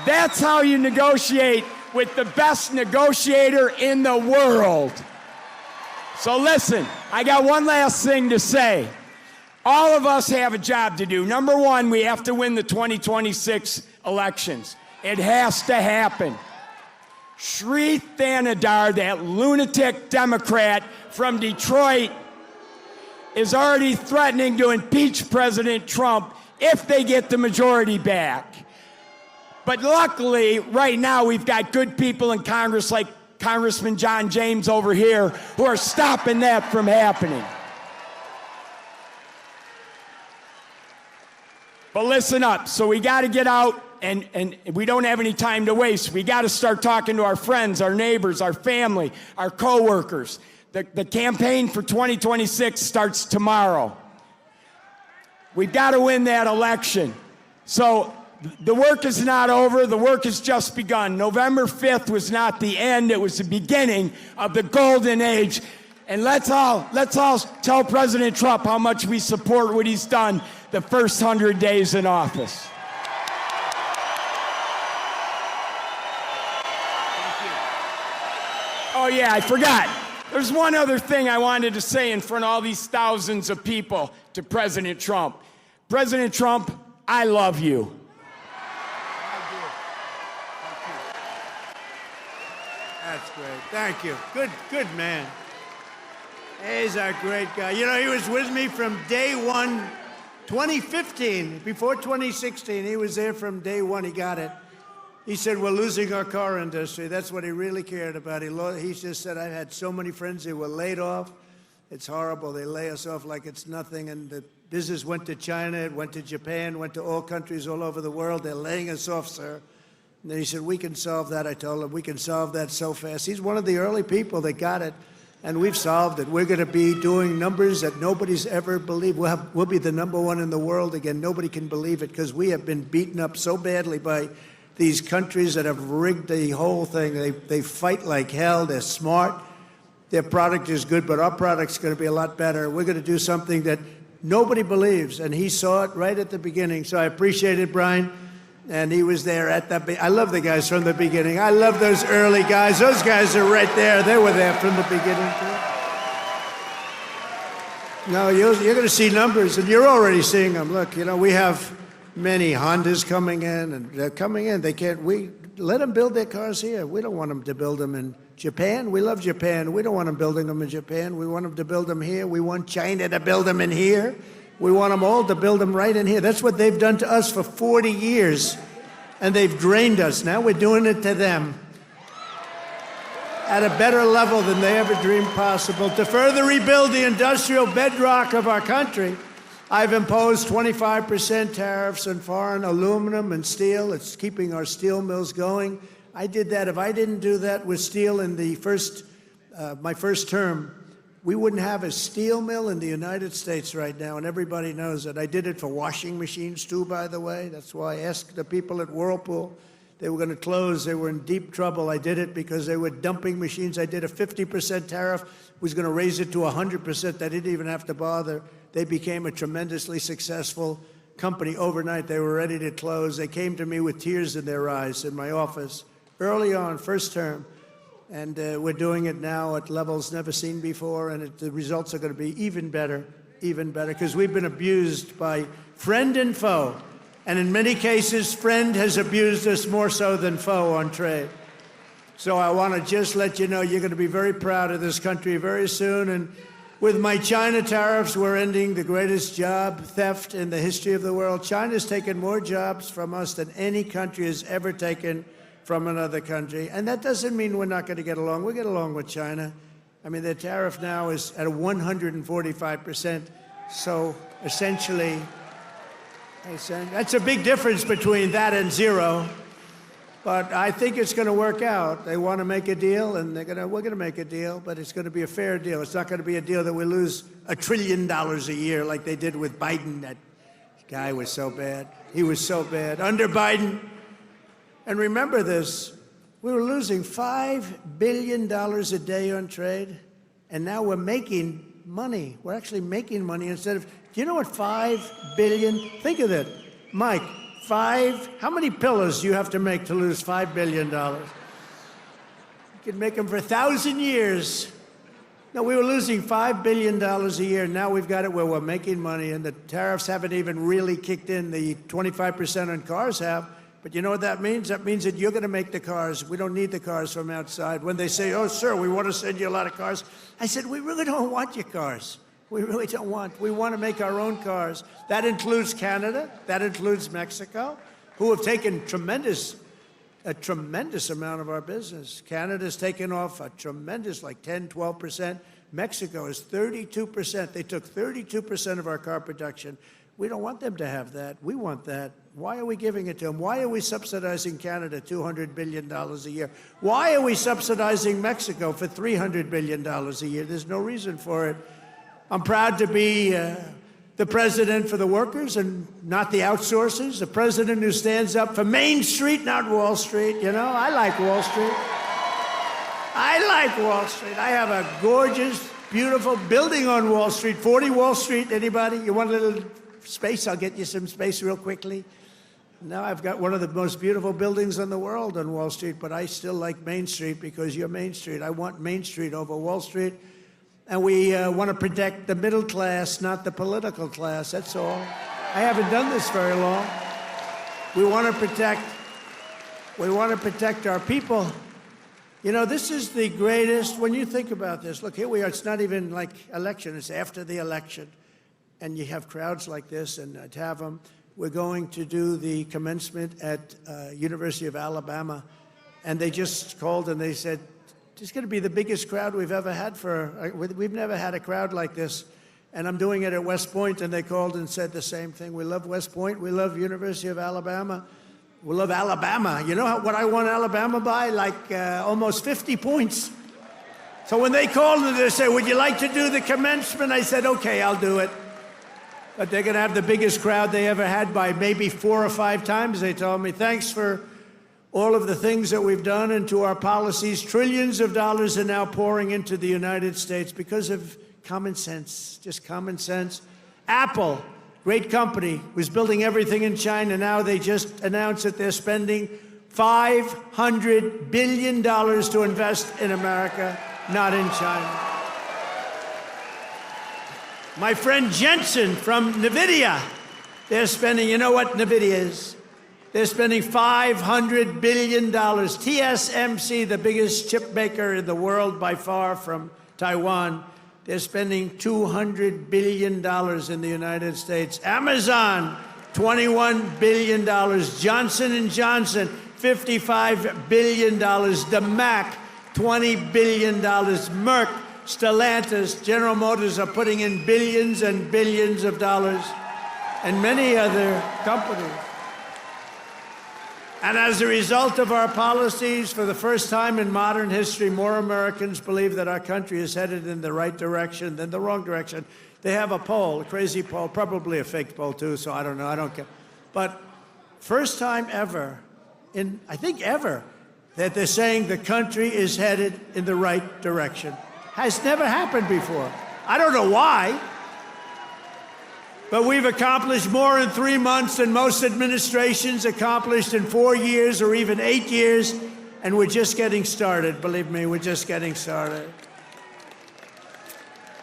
That's how you negotiate with the best negotiator in the world. So listen, I got one last thing to say. All of us have a job to do. Number one, we have to win the 2026 elections. It has to happen. Sri Thanadar, that lunatic Democrat from Detroit, is already threatening to impeach President Trump if they get the majority back. But luckily, right now, we've got good people in Congress like Congressman John James over here who are stopping that from happening. But listen up. So we got to get out and we don't have any time to waste. We got to start talking to our friends, our neighbors, our family, our coworkers. The campaign for 2026 starts tomorrow. We've got to win that election. So the work is not over. The work has just begun. November 5th was not the end. It was the beginning of the golden age. And let's all tell President Trump how much we support what he's done the first 100 days in office. Oh yeah, I forgot. There's one other thing I wanted to say in front of all these thousands of people to President Trump. President Trump, I love you. That's great. Thank you. Good man. He's a great guy. You know, he was with me from day one, 2015. Before 2016, he was there from day one. He got it. He said, we're losing our car industry. That's what he really cared about. He just said, I've had so many friends who were laid off. It's horrible. They lay us off like it's nothing. And the business went to China, it went to Japan, went to all countries all over the world. They're laying us off, sir. And then he said, we can solve that. I told him, we can solve that so fast. He's one of the early people that got it, and we've solved it. We're going to be doing numbers that nobody's ever believed. We'll be the #1 in the world again. Nobody can believe it because we have been beaten up so badly by these countries that have rigged the whole thing. They fight like hell. They're smart. Their product is good, but our product's going to be a lot better. We're going to do something that nobody believes, and he saw it right at the beginning. So I appreciate it, Brian. And he was there at the I love the guys from the beginning. I love those early guys. Those guys are right there. They were there from the beginning, too. No, you're going to see numbers, and you're already seeing them. Look, you know, we have many Hondas coming in, and they're coming in. We let them build their cars here. We don't want them to build them in Japan. We love Japan. We don't want them building them in Japan. We want them to build them here. We want China to build them in here. We want them all to build them right in here. That's what they've done to us for 40 years, and they've drained us. Now we're doing it to them at a better level than they ever dreamed possible. To further rebuild the industrial bedrock of our country, I've imposed 25% tariffs on foreign aluminum and steel. It's keeping our steel mills going. I did that. If I didn't do that with steel in the my first term, we wouldn't have a steel mill in the United States right now, and everybody knows it. I did it for washing machines, too, by the way. That's why I asked the people at Whirlpool. They were going to close. They were in deep trouble. I did it because they were dumping machines. I did a 50% tariff. Was going to raise it to 100%. They didn't even have to bother. They became a tremendously successful company overnight. They were ready to close. They came to me with tears in their eyes in my office early on, first term. And we're doing it now at levels never seen before, and the results are going to be even better, because we've been abused by friend and foe. And in many cases, friend has abused us more so than foe on trade. So I want to just let you know you're going to be very proud of this country very soon. And with my China tariffs, we're ending the greatest job theft in the history of the world. China's taken more jobs from us than any country has ever taken from another country. And that doesn't mean we're not going to get along. We get along with China. I mean, their tariff now is at 145%. So essentially, that's a big difference between that and zero. But I think it's going to work out. They want to make a deal, and we're going to make a deal, but it's going to be a fair deal. It's not going to be a deal that we lose $1 trillion a year like they did with Biden. That guy was so bad. He was so bad. Under Biden, and remember this, we were losing $5 billion a day on trade, and now we're making money. We're actually making money instead of, do you know what 5 billion, think of that, Mike, how many pillows do you have to make to lose $5 billion? You could make them for 1,000 years. No, we were losing $5 billion a year. Now we've got it where we're making money, and the tariffs haven't even really kicked in. The 25% on cars have. But you know what that means? That means that you're going to make the cars. We don't need the cars from outside. When they say, oh, sir, we want to send you a lot of cars, I said, we really don't want your cars. We really don't want. We want to make our own cars. That includes Canada. That includes Mexico, who have taken a tremendous amount of our business. Canada's taken off a tremendous, like 10, 12%. Mexico is 32%. They took 32% of our car production. We don't want them to have that. We want that. Why are we giving it to them? Why are we subsidizing Canada $200 billion a year? Why are we subsidizing Mexico for $300 billion a year? There's no reason for it. I'm proud to be the president for the workers and not the outsourcers, the president who stands up for Main Street, not Wall Street. You know, I like Wall Street. I like Wall Street. I have a gorgeous, beautiful building on Wall Street, 40 Wall Street. Anybody? You want a little space? I'll get you some space real quickly. Now I've got one of the most beautiful buildings in the world on Wall Street, but I still like Main Street because you're Main Street. I want Main Street over Wall Street. And we want to protect the middle class, not the political class, that's all. I haven't done this very long. We want to protect our people. You know, this is the greatest, when you think about this, look, here we are, it's not even like election, it's after the election. And you have crowds like this, and to have them. We're going to do the commencement at University of Alabama, and they just called and they said, it's going to be the biggest crowd we've ever had we've never had a crowd like this. And I'm doing it at West Point, and they called and said the same thing. We love West Point, we love University of Alabama, we love Alabama. You know what I won Alabama by? Like almost 50 points. So when they called and they said, would you like to do the commencement? I said, okay, I'll do it. But they're going to have the biggest crowd they ever had by maybe 4 or 5 times. They told me, thanks for all of the things that we've done and to our policies. Trillions of dollars are now pouring into the United States because of common sense, just common sense. Apple, great company, was building everything in China. Now they just announced that they're spending $500 billion to invest in America, not in China. My friend Jensen from NVIDIA, they're spending, you know what NVIDIA is? They're spending $500 billion. TSMC, the biggest chip maker in the world by far from Taiwan, they're spending $200 billion in the United States. Amazon, $21 billion. Johnson & Johnson, $55 billion. The Mac, $20 billion. Merck, Stellantis, General Motors are putting in billions and billions of dollars, and many other companies. And as a result of our policies, for the first time in modern history, more Americans believe that our country is headed in the right direction than the wrong direction. They have a poll, a crazy poll, probably a fake poll too, so I don't know, I don't care. But first time ever, I think ever, that they're saying the country is headed in the right direction. Has never happened before. I don't know why, but we've accomplished more in 3 months than most administrations accomplished in 4 years or even 8 years, and we're just getting started. Believe me, we're just getting started.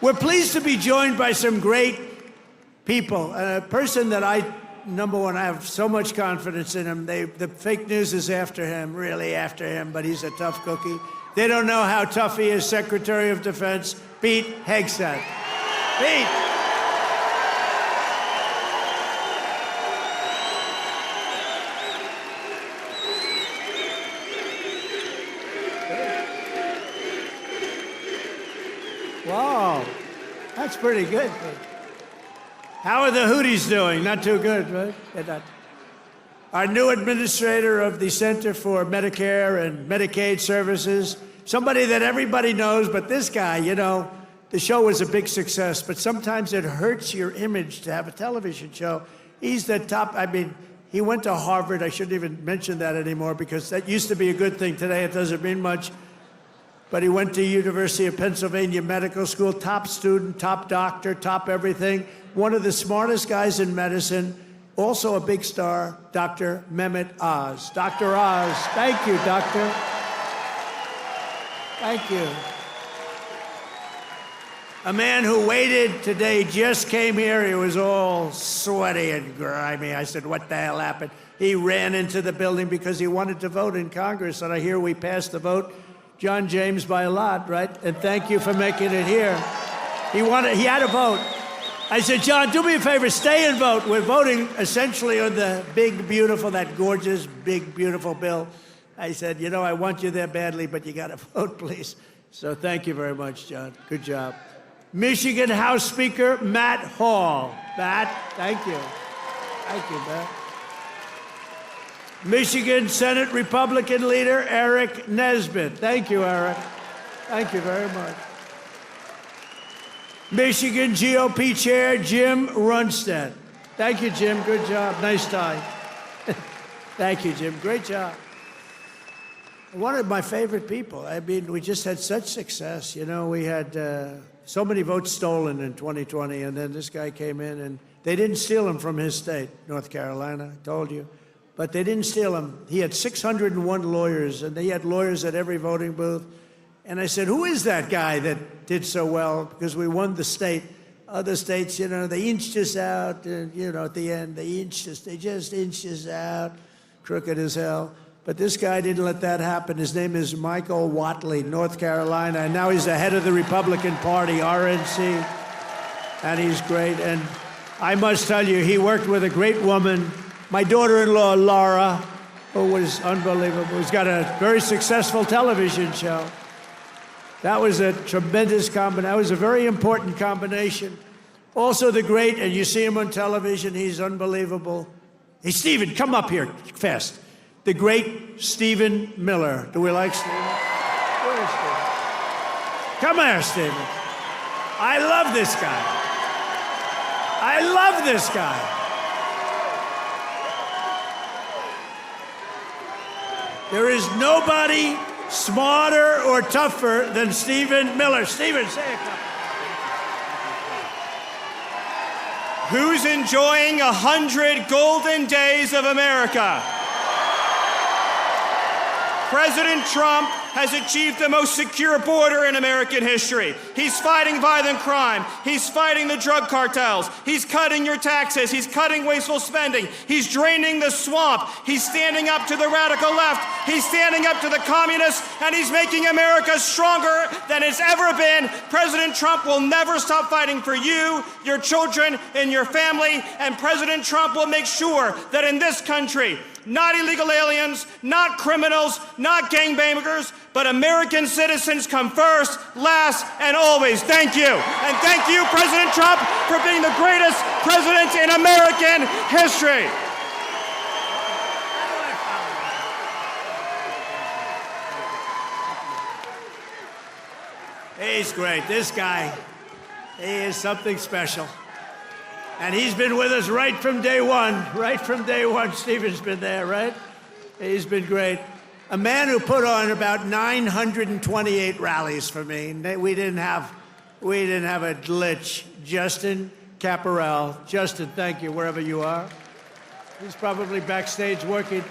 We're pleased to be joined by some great people. A person that number one, I have so much confidence in him. The fake news is after him, really after him, but he's a tough cookie. They don't know how tough he is, Secretary of Defense, Pete Hegseth. Pete. Wow, that's pretty good. How are the Houthis doing? Not too good, right? They're not. Our new administrator of the Center for Medicare and Medicaid Services, somebody that everybody knows, but this guy, you know, the show was a big success, but sometimes it hurts your image to have a television show. He's the top, he went to Harvard. I shouldn't even mention that anymore because that used to be a good thing. Today it doesn't mean much. But he went to University of Pennsylvania Medical School, top student, top doctor, top everything. One of the smartest guys in medicine. Also a big star, Dr. Mehmet Oz. Dr. Oz, thank you, doctor. Thank you. A man who waited today just came here. He was all sweaty and grimy. I said, what the hell happened? He ran into the building because he wanted to vote in Congress, and I hear we passed the vote. John James by a lot, right? And thank you for making it here. He had a vote. I said, John, do me a favor, stay and vote. We're voting essentially on the big, beautiful, that gorgeous, big, beautiful bill. I said, you know, I want you there badly, but you got to vote, please. So thank you very much, John. Good job. Michigan House Speaker Matt Hall. Matt, thank you. Thank you, Matt. Michigan Senate Republican leader Eric Nesbitt. Thank you, Eric. Thank you very much. Michigan GOP Chair Jim Runstead. Thank you, Jim. Good job. Nice tie. Thank you, Jim. Great job. One of my favorite people. I mean, we just had such success. You know, we had so many votes stolen in 2020, and then this guy came in, and they didn't steal him from his state, North Carolina, I told you. But they didn't steal him. He had 601 lawyers, and he had lawyers at every voting booth. And I said, who is that guy that did so well? Because we won the state. Other states, you know, they inched us out, and, you know, at the end, they just inched us out, crooked as hell. But this guy didn't let that happen. His name is Michael Whatley, North Carolina, and now he's the head of the Republican Party, RNC, and he's great. And I must tell you, he worked with a great woman, my daughter-in-law, Laura, who was unbelievable, who's got a very successful television show. That was a tremendous combination. That was a very important combination. Also the great, and you see him on television, he's unbelievable. Hey, Stephen, come up here fast. The great Stephen Miller. Do we like Stephen? Where is Stephen? Come here, Stephen. I love this guy. I love this guy. There is nobody smarter or tougher than Stephen Miller. Stephen, say a couple. Who's enjoying 100 golden days of America? President Trump has achieved the most secure border in American history. He's fighting violent crime. He's fighting the drug cartels. He's cutting your taxes. He's cutting wasteful spending. He's draining the swamp. He's standing up to the radical left. He's standing up to the communists, and he's making America stronger than it's ever been. President Trump will never stop fighting for you, your children, and your family, and President Trump will make sure that in this country, not illegal aliens, not criminals, not gangbangers, but American citizens come first, last, and always. Thank you. And thank you, President Trump, for being the greatest president in American history. He's great. This guy, he is something special. And he's been with us right from day one. Right from day one, Stephen's been there, right? He's been great. A man who put on about 928 rallies for me. We didn't have a glitch. Justin Caparel. Justin, thank you, wherever you are. He's probably backstage working.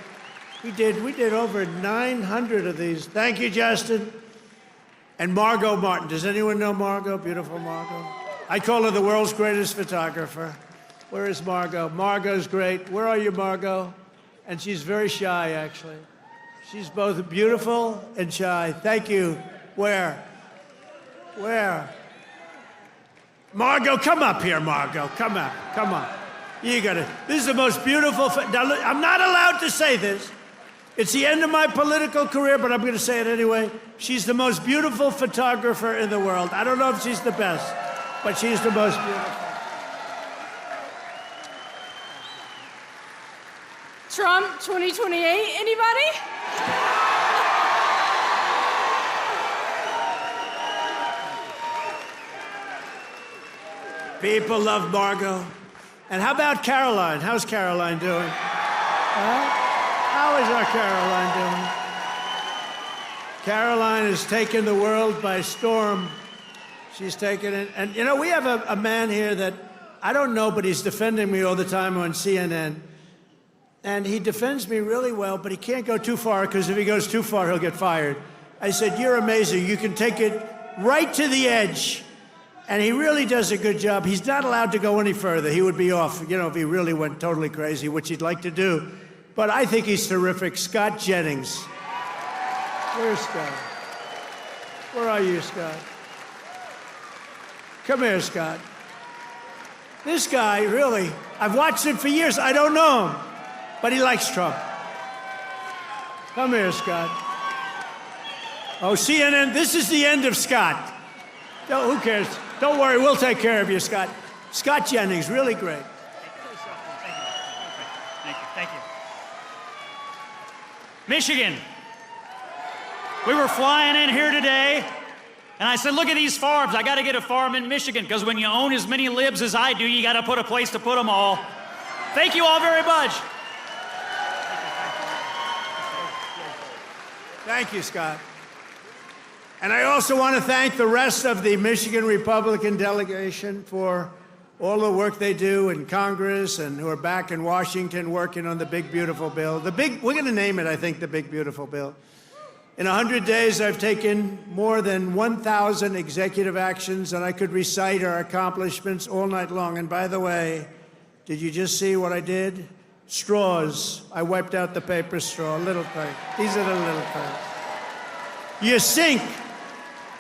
We did over 900 of these. Thank you, Justin. And Margot Martin. Does anyone know Margot? Beautiful Margot. I call her the world's greatest photographer. Where is Margot? Margot's great. Where are you, Margot? And she's very shy, actually. She's both beautiful and shy. Thank you. Where? Margot, come up here, Margot. Come up. Come on. You got it. This is the most beautiful. Now, look, I'm not allowed to say this. It's the end of my political career, but I'm going to say it anyway. She's the most beautiful photographer in the world. I don't know if she's the best, but she's the most beautiful. Trump 2028, anybody? People love Margot. And how about Caroline? How's Caroline doing? How is our Caroline doing? Caroline has taken the world by storm. She's taken it. And, you know, we have a man here that I don't know, but he's defending me all the time on CNN. And he defends me really well, but he can't go too far, because if he goes too far, he'll get fired. I said, you're amazing. You can take it right to the edge. And he really does a good job. He's not allowed to go any further. He would be off, you know, if he really went totally crazy, which he'd like to do. But I think he's terrific. Scott Jennings. Where's Scott? Where are you, Scott? Come here, Scott. This guy, really, I've watched him for years. I don't know him, but he likes Trump. Come here, Scott. Oh, CNN, this is the end of Scott. No, who cares? Don't worry, we'll take care of you, Scott. Scott Jennings, really great. Thank you. Michigan. We were flying in here today, and I said, look at these farms. I got to get a farm in Michigan, because when you own as many libs as I do, you got to put a place to put them all. Thank you all very much. Thank you, Scott. And I also want to thank the rest of the Michigan Republican delegation for all the work they do in Congress and who are back in Washington working on the big, beautiful bill. We're going to name it, I think, the big, beautiful bill. In 100 days, I've taken more than 1,000 executive actions, and I could recite our accomplishments all night long. And by the way, did you just see what I did? Straws. I wiped out the paper straw, little thing. These are the little things. Your sink.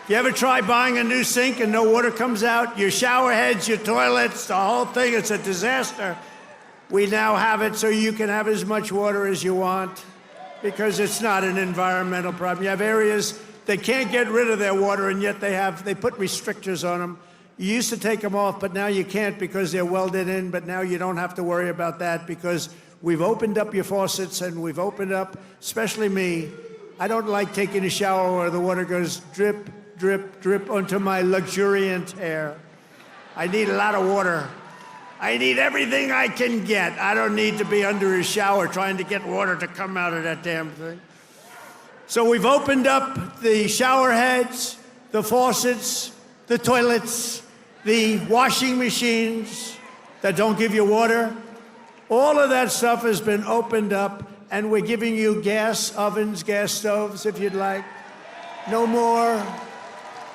You ever try buying a new sink and no water comes out? Your shower heads, your toilets, the whole thing, it's a disaster. We now have it so you can have as much water as you want because it's not an environmental problem. You have areas that can't get rid of their water, and yet they put restrictors on them. You used to take them off, but now you can't because they're welded in, but now you don't have to worry about that because we've opened up your faucets and we've opened up, especially me. I don't like taking a shower where the water goes drip, drip, drip onto my luxuriant hair. I need a lot of water. I need everything I can get. I don't need to be under a shower trying to get water to come out of that damn thing. So we've opened up the shower heads, the faucets, the toilets, the washing machines that don't give you water. All of that stuff has been opened up, and we're giving you gas ovens, gas stoves, if you'd like. No more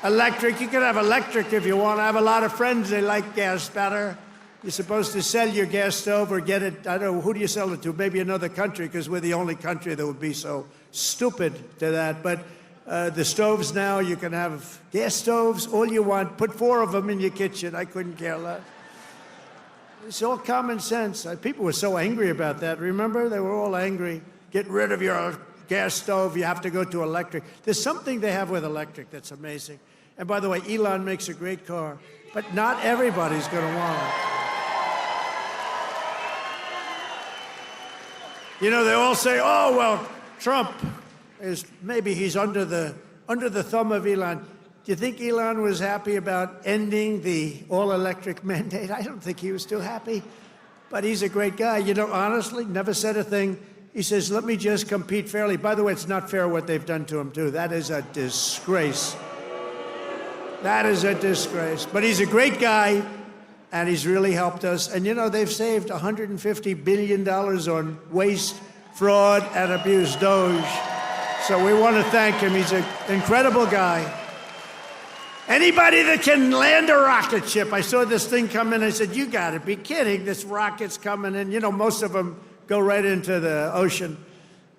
electric. You can have electric if you want. I have a lot of friends, they like gas better. You're supposed to sell your gas stove or get it, I don't know, who do you sell it to? Maybe another country, because we're the only country that would be so stupid to that. But the stoves now, you can have gas stoves, all you want. Put 4 of them in your kitchen. I couldn't care less. It's all common sense. People were so angry about that. Remember? They were all angry. Get rid of your gas stove. You have to go to electric. There's something they have with electric that's amazing. And by the way, Elon makes a great car, but not everybody's going to want it. You know, they all say, oh, well, Trump he's under the thumb of Elon. Do you think Elon was happy about ending the all-electric mandate? I don't think he was too happy, but he's a great guy. You know, honestly, never said a thing. He says, let me just compete fairly. By the way, it's not fair what they've done to him, too. That is a disgrace. That is a disgrace. But he's a great guy, and he's really helped us. And, you know, they've saved $150 billion on waste, fraud, and abuse, Doge. So we want to thank him. He's an incredible guy. Anybody that can land a rocket ship. I saw this thing come in. I said, you got to be kidding. This rocket's coming in. You know, most of them go right into the ocean.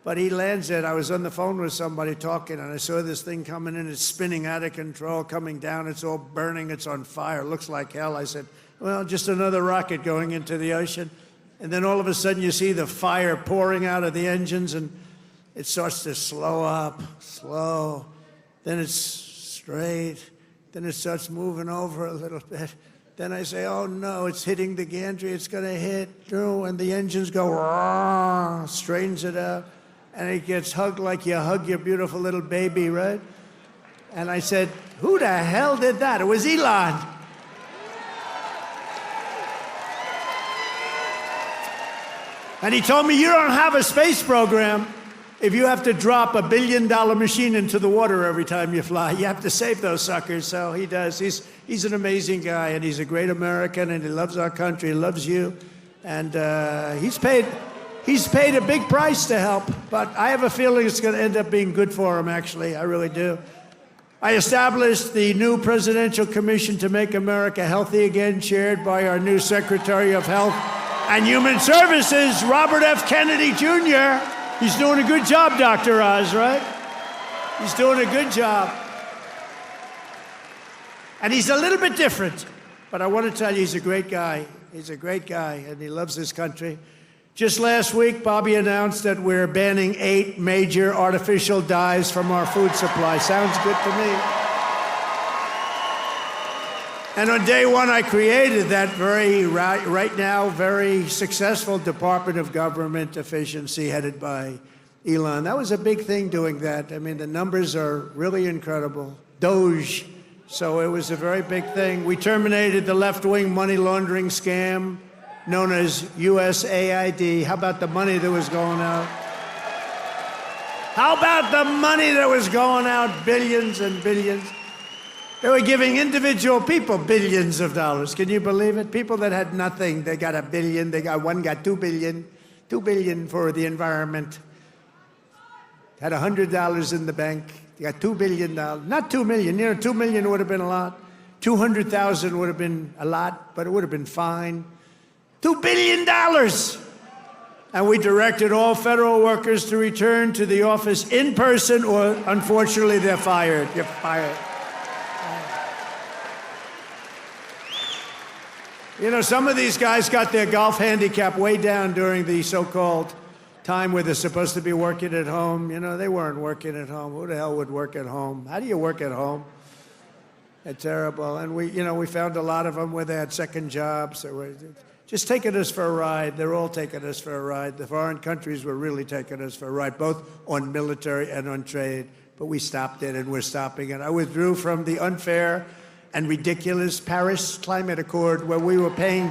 But he lands it. I was on the phone with somebody talking, and I saw this thing coming in. It's spinning out of control, coming down. It's all burning. It's on fire. It looks like hell. I said, well, just another rocket going into the ocean. And then all of a sudden, you see the fire pouring out of the engines, and it starts to slow up, slow. Then it's straight. Then it starts moving over a little bit. Then I say, oh, no, it's hitting the gantry. It's going to hit through. And the engines go, rah, straightens it out. And it gets hugged like you hug your beautiful little baby, right? And I said, who the hell did that? It was Elon. And he told me, you don't have a space program if you have to drop $1 billion machine into the water every time you fly. You have to save those suckers. So he does. He's an amazing guy, and he's a great American, and he loves our country. He loves you. And he's paid a big price to help, but I have a feeling it's going to end up being good for him, actually. I really do. I established the new Presidential Commission to Make America Healthy Again, chaired by our new Secretary of Health and Human Services, Robert F. Kennedy Jr. He's doing a good job, Dr. Oz, right? He's doing a good job. And he's a little bit different, but I want to tell you, he's a great guy. He's a great guy, and he loves this country. Just last week, Bobby announced that we're banning 8 major artificial dyes from our food supply. Sounds good to me. And on day one, I created that right now, very successful Department of Government Efficiency headed by Elon. That was a big thing doing that. I mean, the numbers are really incredible. Doge. So it was a very big thing. We terminated the left-wing money laundering scam known as USAID. How about the money that was going out? How about the money that was going out? Billions and billions. They were giving individual people billions of dollars. Can you believe it? People that had nothing, they got $1 billion. One got $2 billion. $2 billion for the environment. Had $100 in the bank. You got $2 billion. Not $2 million. You know, $2 million would have been a lot. 200,000 would have been a lot, but it would have been fine. $2 billion. And we directed all federal workers to return to the office in person, or unfortunately, they're fired. You're fired. You know, some of these guys got their golf handicap way down during the so-called time where they're supposed to be working at home. You know, they weren't working at home. Who the hell would work at home? How do you work at home? It's terrible. And we found a lot of them where they had second jobs. They were just taking us for a ride. They're all taking us for a ride. The foreign countries were really taking us for a ride, both on military and on trade. But we stopped it, and we're stopping it. I withdrew from the unfair and ridiculous Paris Climate Accord, where we were paying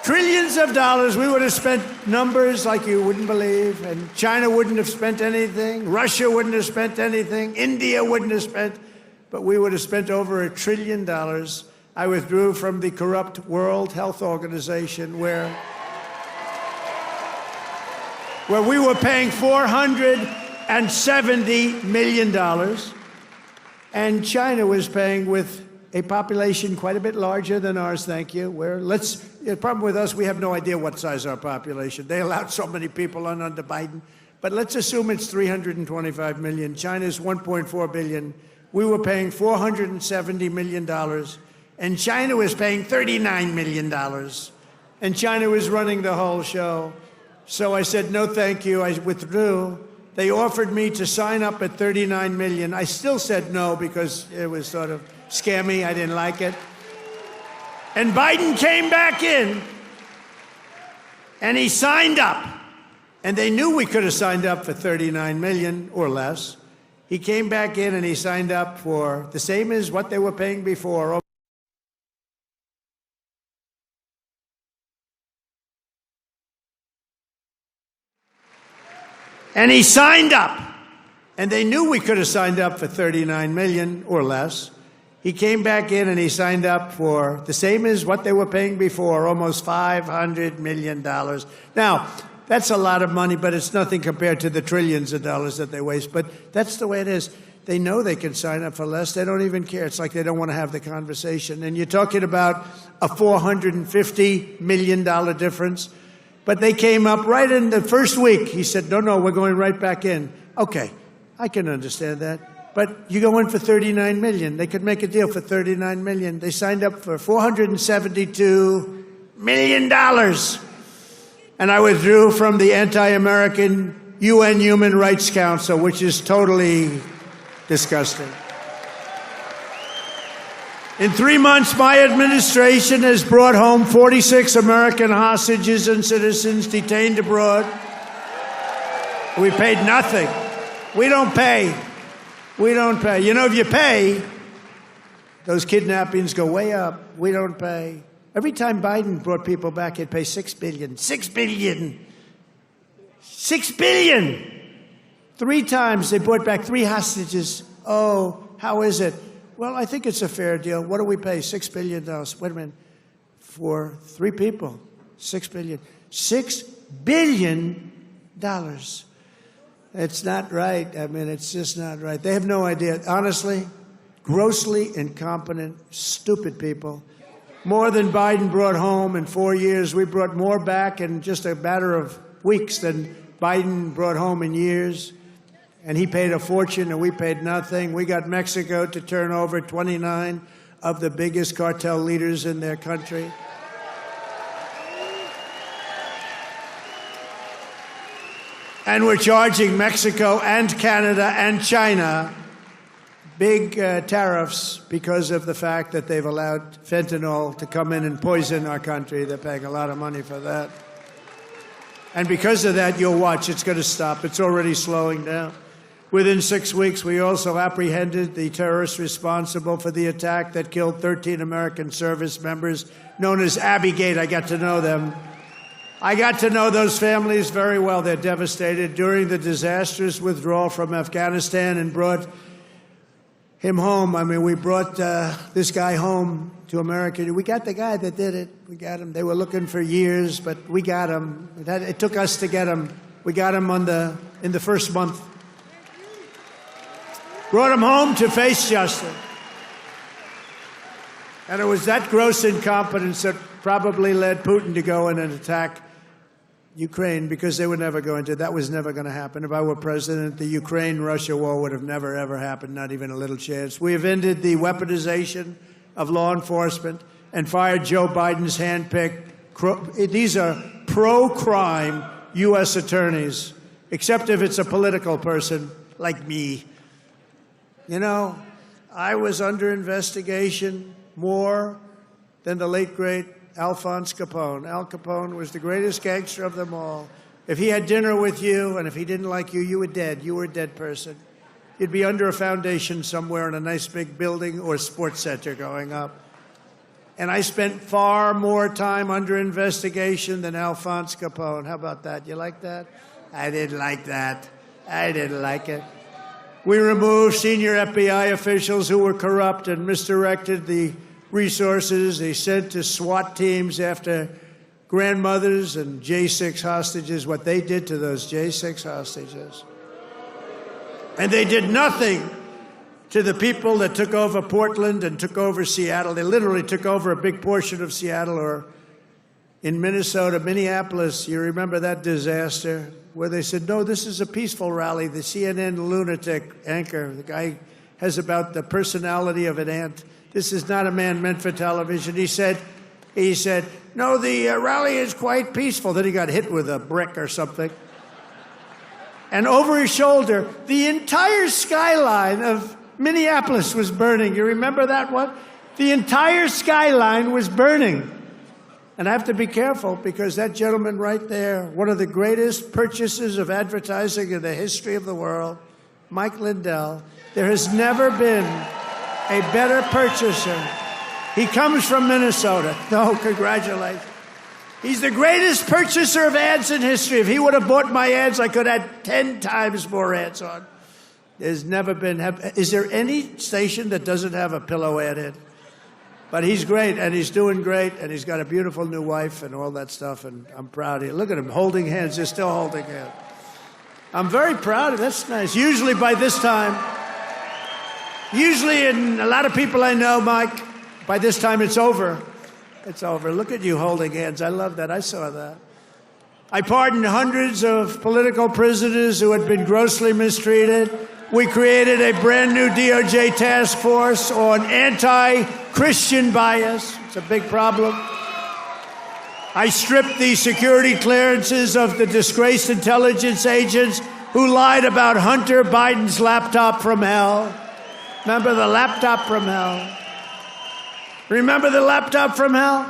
trillions of dollars. We would have spent numbers like you wouldn't believe, and China wouldn't have spent anything, Russia wouldn't have spent anything, India wouldn't have spent, but we would have spent over $1 trillion. I withdrew from the corrupt World Health Organization, where we were paying $470 million, and China was paying with a population quite a bit larger than ours, thank you. The problem with us, we have no idea what size our population. They allowed so many people on under Biden. But let's assume it's 325 million. China's 1.4 billion. We were paying $470 million. And China was paying $39 million. And China was running the whole show. So I said, no, thank you. I withdrew. They offered me to sign up at $39 million. I still said no because it was sort of scammy. I didn't like it. And Biden came back in, and he signed up. And they knew we could have signed up for $39 million or less. He came back in, and he signed up for the same as what they were paying before. And he signed up. And they knew we could have signed up for $39 million or less. He came back in and he signed up for the same as what they were paying before, almost $500 million. Now, that's a lot of money, but it's nothing compared to the trillions of dollars that they waste. But that's the way it is. They know they can sign up for less. They don't even care. It's like they don't want to have the conversation. And you're talking about a $450 million difference. But they came up right in the first week. He said, no, we're going right back in. Okay, I can understand that. But you go in for $39 million. They could make a deal for $39 million. They signed up for $472 million. And I withdrew from the anti-American UN Human Rights Council, which is totally disgusting. In 3 months, my administration has brought home 46 American hostages and citizens detained abroad. We paid nothing. We don't pay. We don't pay. You know, if you pay, those kidnappings go way up. We don't pay. Every time Biden brought people back, he'd pay $6 billion. $6 billion. $6 billion. 3 times they brought back 3 hostages. Oh, how is it? Well, I think it's a fair deal. What do we pay? $6 billion. Wait a minute. For 3 people, $6 billion. $6 billion. It's not right. I mean, it's just not right. They have no idea. Honestly, grossly incompetent, stupid people. More than Biden brought home in 4 years. We brought more back in just a matter of weeks than Biden brought home in years. And he paid a fortune and we paid nothing. We got Mexico to turn over 29 of the biggest cartel leaders in their country. And we're charging Mexico and Canada and China big tariffs because of the fact that they've allowed fentanyl to come in and poison our country. They're paying a lot of money for that. And because of that, you'll watch, it's going to stop. It's already slowing down. Within 6 weeks, we also apprehended the terrorists responsible for the attack that killed 13 American service members, known as Abbey-gate. I got to know them. I got to know those families very well. They're devastated during the disastrous withdrawal from Afghanistan and brought him home. I mean, we brought this guy home to America. We got the guy that did it. We got him. They were looking for years, but we got him. It took us to get him. We got him in the first month. Brought him home to face justice. And it was that gross incompetence that probably led Putin to go in and attack Ukraine, because they were never going to. That was never going to happen. If I were president, the Ukraine-Russia war would have never, ever happened, not even a little chance. We have ended the weaponization of law enforcement and fired Joe Biden's handpicked. These are pro-crime U.S. attorneys, except if it's a political person like me. You know, I was under investigation more than the late, great Alphonse Capone. Al Capone was the greatest gangster of them all. If he had dinner with you and if he didn't like you, you were dead. You were a dead person. You'd be under a foundation somewhere in a nice big building or sports center going up. And I spent far more time under investigation than Alphonse Capone. How about that? You like that? I didn't like that. I didn't like it. We removed senior FBI officials who were corrupt and misdirected the resources they sent to SWAT teams after grandmothers and J6 hostages, what they did to those J6 hostages. And they did nothing to the people that took over Portland and took over Seattle. They literally took over a big portion of Seattle, or in Minnesota, Minneapolis. You remember that disaster where they said, no, this is a peaceful rally. The CNN lunatic anchor, the guy has about the personality of an ant. This is not a man meant for television. He said, no, the rally is quite peaceful. Then he got hit with a brick or something. And over his shoulder, the entire skyline of Minneapolis was burning. You remember that one? The entire skyline was burning. And I have to be careful because that gentleman right there, one of the greatest purchasers of advertising in the history of the world, Mike Lindell, there has never been a better purchaser. He comes from Minnesota. No, congratulations. He's the greatest purchaser of ads in history. If he would have bought my ads, I could have had 10 times more ads on. There's never been. Is there any station that doesn't have a pillow ad in? But he's great, and he's doing great, and he's got a beautiful new wife and all that stuff, and I'm proud of you. Look at him holding hands. They're still holding hands. I'm very proud of him. That's nice. Usually by this time, and a lot of people I know, Mike, by this time it's over. It's over. Look at you holding hands. I love that. I saw that. I pardoned hundreds of political prisoners who had been grossly mistreated. We created a brand new DOJ task force on anti-Christian bias. It's a big problem. I stripped the security clearances of the disgraced intelligence agents who lied about Hunter Biden's laptop from hell. Remember the laptop from hell? Remember the laptop from hell?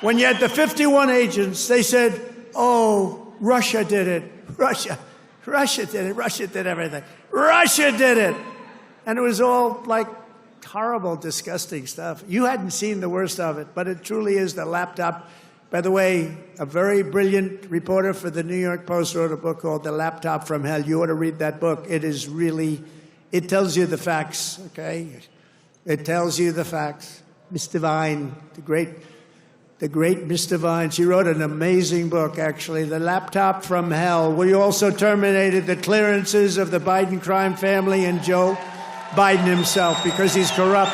When you had the 51 agents, they said, oh, Russia did it. Russia did it. Russia did everything. Russia did it. And it was all like horrible, disgusting stuff. You hadn't seen the worst of it, but it truly is the laptop. By the way, a very brilliant reporter for the New York Post wrote a book called The Laptop from Hell. You ought to read that book. It is really, it tells you the facts, okay? It tells you the facts. Miss Devine, the great Miss Devine, she wrote an amazing book, actually, The Laptop from Hell. We also terminated the clearances of the Biden crime family and Joe Biden himself because he's corrupt.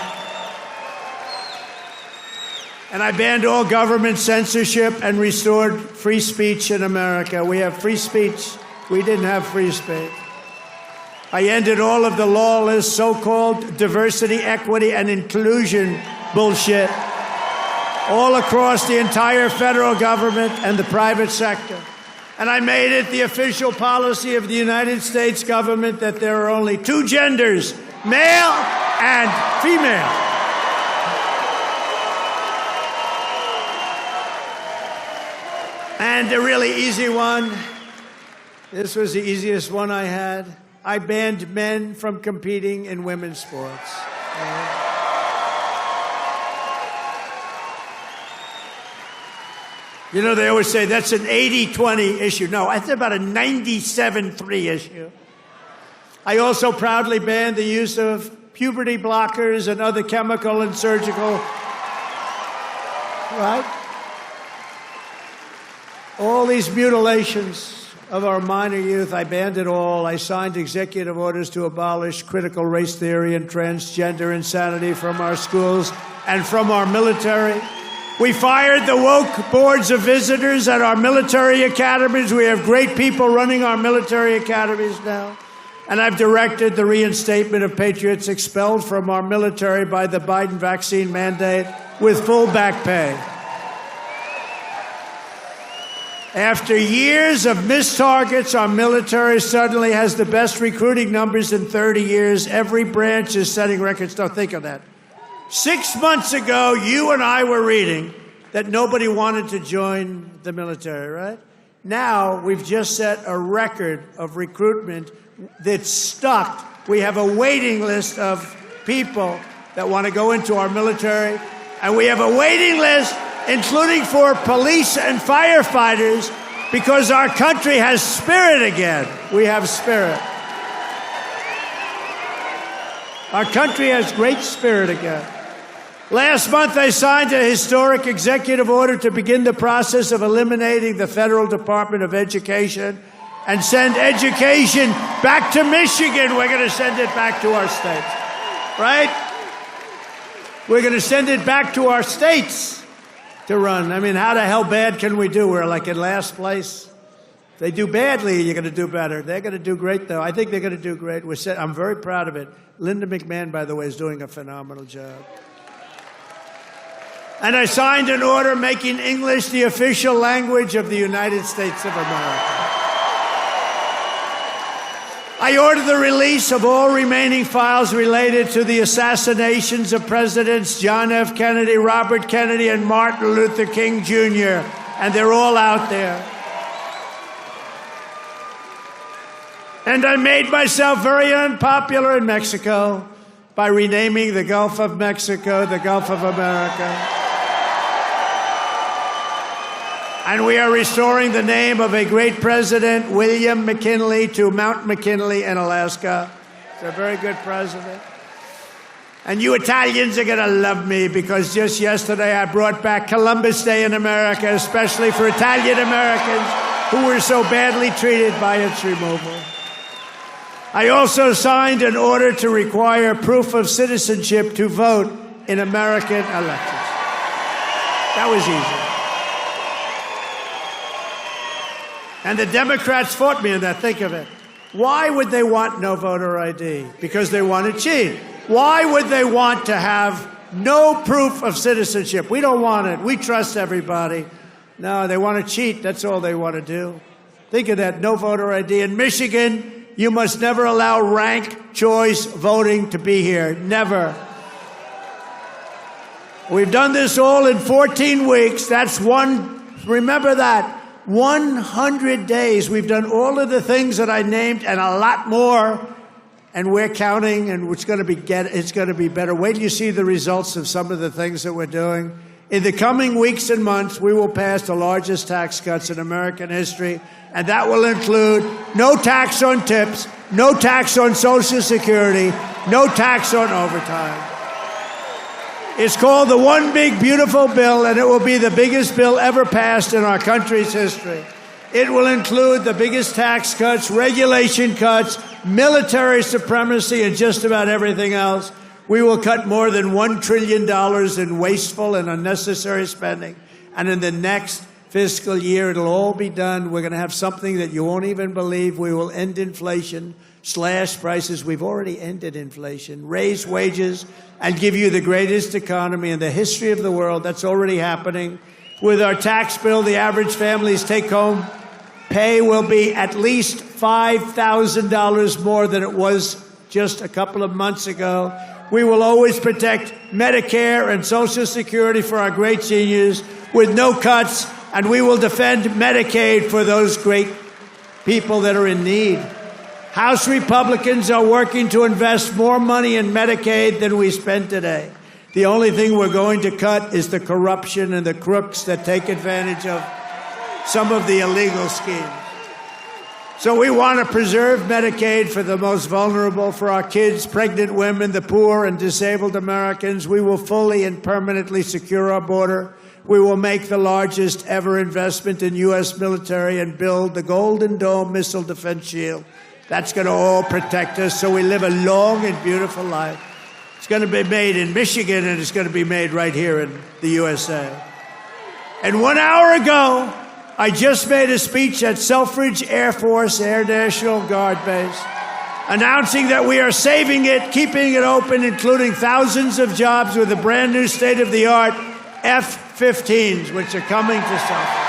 And I banned all government censorship and restored free speech in America. We have free speech. We didn't have free speech. I ended all of the lawless so-called diversity, equity, and inclusion bullshit all across the entire federal government and the private sector. And I made it the official policy of the United States government that there are only two genders male and female. And the really easy one, this was the easiest one I had. I banned men from competing in women's sports. You know, they always say that's an 80-20 issue. No, that's about a 97-3 issue. I also proudly banned the use of puberty blockers and other chemical and surgical, right? All these mutilations of our minor youth, I banned it all. I signed executive orders to abolish critical race theory and transgender insanity from our schools and from our military. We fired the woke boards of visitors at our military academies. We have great people running our military academies now. And I've directed the reinstatement of patriots expelled from our military by the Biden vaccine mandate with full back pay. After years of missed targets, our military suddenly has the best recruiting numbers in 30 years. Every branch is setting records. Don't think of that. 6 months ago, you and I were reading that nobody wanted to join the military, right? Now, we've just set a record of recruitment that's stuck. We have a waiting list of people that want to go into our military, and we have a waiting list, including for police and firefighters, because our country has spirit again. We have spirit. Our country has great spirit again. Last month, I signed a historic executive order to begin the process of eliminating the Federal Department of Education and send education back to Michigan. We're going to send it back to our states, right? We're going to send it back to our states to run. I mean, how the hell bad can we do? We're like in last place. If they do badly, you're going to do better. They're going to do great, though. I think they're going to do great. I'm very proud of it. Linda McMahon, by the way, is doing a phenomenal job. And I signed an order making English the official language of the United States of America. I ordered the release of all remaining files related to the assassinations of Presidents John F. Kennedy, Robert Kennedy, and Martin Luther King Jr., and they're all out there. And I made myself very unpopular in Mexico by renaming the Gulf of Mexico the Gulf of America. And we are restoring the name of a great president, William McKinley, to Mount McKinley in Alaska. He's a very good president. And you Italians are going to love me because just yesterday I brought back Columbus Day in America, especially for Italian Americans who were so badly treated by its removal. I also signed an order to require proof of citizenship to vote in American elections. That was easy. And the Democrats fought me in that. Think of it. Why would they want no voter ID? Because they want to cheat. Why would they want to have no proof of citizenship? We don't want it. We trust everybody. No, they want to cheat. That's all they want to do. Think of that. No voter ID. In Michigan, you must never allow ranked choice voting to be here. Never. We've done this all in 14 weeks. That's remember that. 100 days. We've done all of the things that I named and a lot more. And we're counting, and it's going to be better. Wait till you see the results of some of the things that we're doing. In the coming weeks and months, we will pass the largest tax cuts in American history, and that will include no tax on tips, no tax on Social Security, no tax on overtime. It's called the One Big Beautiful Bill, and it will be the biggest bill ever passed in our country's history. It will include the biggest tax cuts, regulation cuts, military supremacy, and just about everything else. We will cut more than $1 trillion in wasteful and unnecessary spending. And in the next fiscal year, it'll all be done. We're going to have something that you won't even believe. We will end inflation, slash prices. We've already ended inflation, raise wages, and give you the greatest economy in the history of the world. That's already happening. With our tax bill, the average family's take-home pay will be at least $5,000 more than it was just a couple of months ago. We will always protect Medicare and Social Security for our great seniors with no cuts, and we will defend Medicaid for those great people that are in need. House Republicans are working to invest more money in Medicaid than we spend today. The only thing we're going to cut is the corruption and the crooks that take advantage of some of the illegal schemes. So we want to preserve Medicaid for the most vulnerable, for our kids, pregnant women, the poor, and disabled Americans. We will fully and permanently secure our border. We will make the largest ever investment in U.S. military and build the Golden Dome missile defense shield. That's going to all protect us so we live a long and beautiful life. It's going to be made in Michigan, and it's going to be made right here in the USA. And 1 hour ago, I just made a speech at Selfridge Air Force Air National Guard Base, announcing that we are saving it, keeping it open, including thousands of jobs with a brand new state-of-the-art F-15s, which are coming to Selfridge.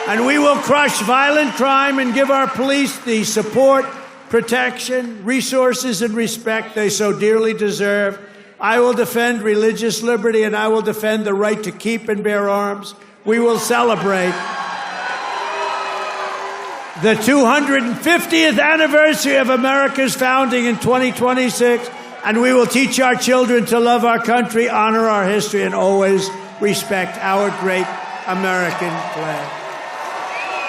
And we will crush violent crime and give our police the support, protection, resources, and respect they so dearly deserve. I will defend religious liberty, and I will defend the right to keep and bear arms. We will celebrate the 250th anniversary of America's founding in 2026, and we will teach our children to love our country, honor our history, and always respect our great American flag.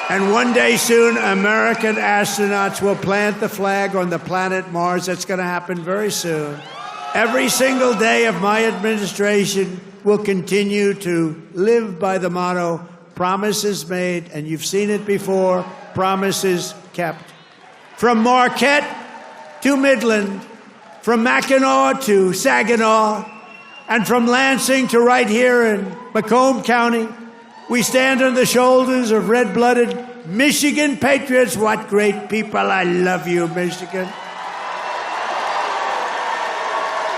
And one day soon, American astronauts will plant the flag on the planet Mars. That's going to happen very soon. Every single day of my administration will continue to live by the motto, promises made, and you've seen it before, promises kept. From Marquette to Midland, from Mackinac to Saginaw, and from Lansing to right here in Macomb County, we stand on the shoulders of red-blooded Michigan patriots. What great people. I love you, Michigan.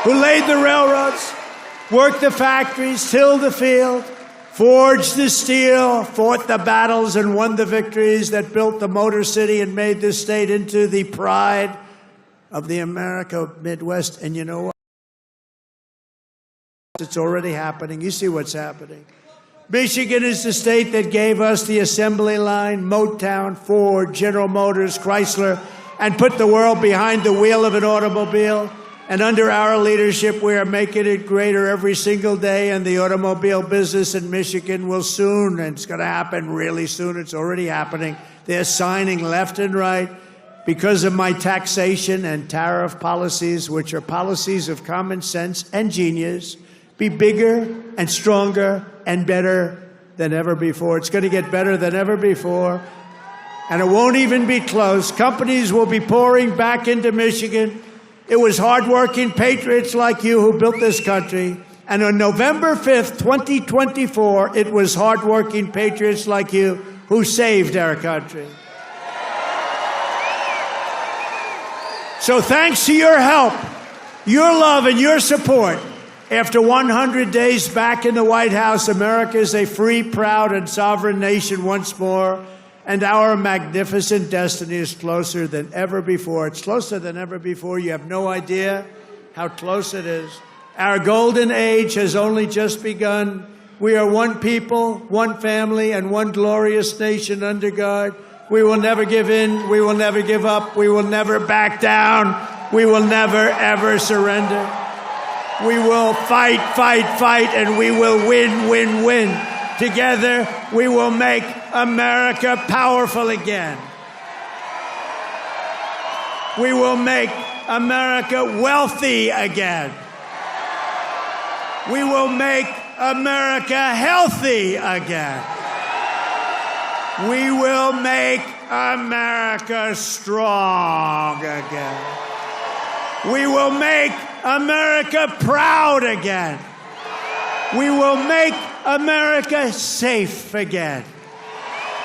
Who laid the railroads, worked the factories, tilled the field, forged the steel, fought the battles, and won the victories that built the Motor City and made this state into the pride of the America Midwest. And you know what? It's already happening. You see what's happening. Michigan is the state that gave us the assembly line, Motown, Ford, General Motors, Chrysler, and put the world behind the wheel of an automobile. And under our leadership, we are making it greater every single day, and the automobile business in Michigan will soon, and it's going to happen really soon, it's already happening. They're signing left and right because of my taxation and tariff policies, which are policies of common sense and genius, be bigger and stronger and better than ever before. It's going to get better than ever before, and it won't even be close. Companies will be pouring back into Michigan. It was hardworking patriots like you who built this country. And on November 5th, 2024, it was hardworking patriots like you who saved our country. So thanks to your help, your love, and your support, after 100 days back in the White House, America is a free, proud, and sovereign nation once more. And our magnificent destiny is closer than ever before. It's closer than ever before. You have no idea how close it is. Our golden age has only just begun. We are one people, one family, and one glorious nation under God. We will never give in. We will never give up. We will never back down. We will never, ever surrender. We will fight, fight, fight, and we will win, win, win. Together, we will make America powerful again. We will make America wealthy again. We will make America healthy again. We will make America strong again. We will make America proud again. We will make America safe again.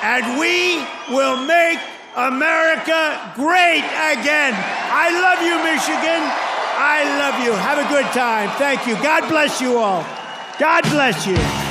And we will make America great again. I love you, Michigan. I love you. Have a good time. Thank you. God bless you all. God bless you.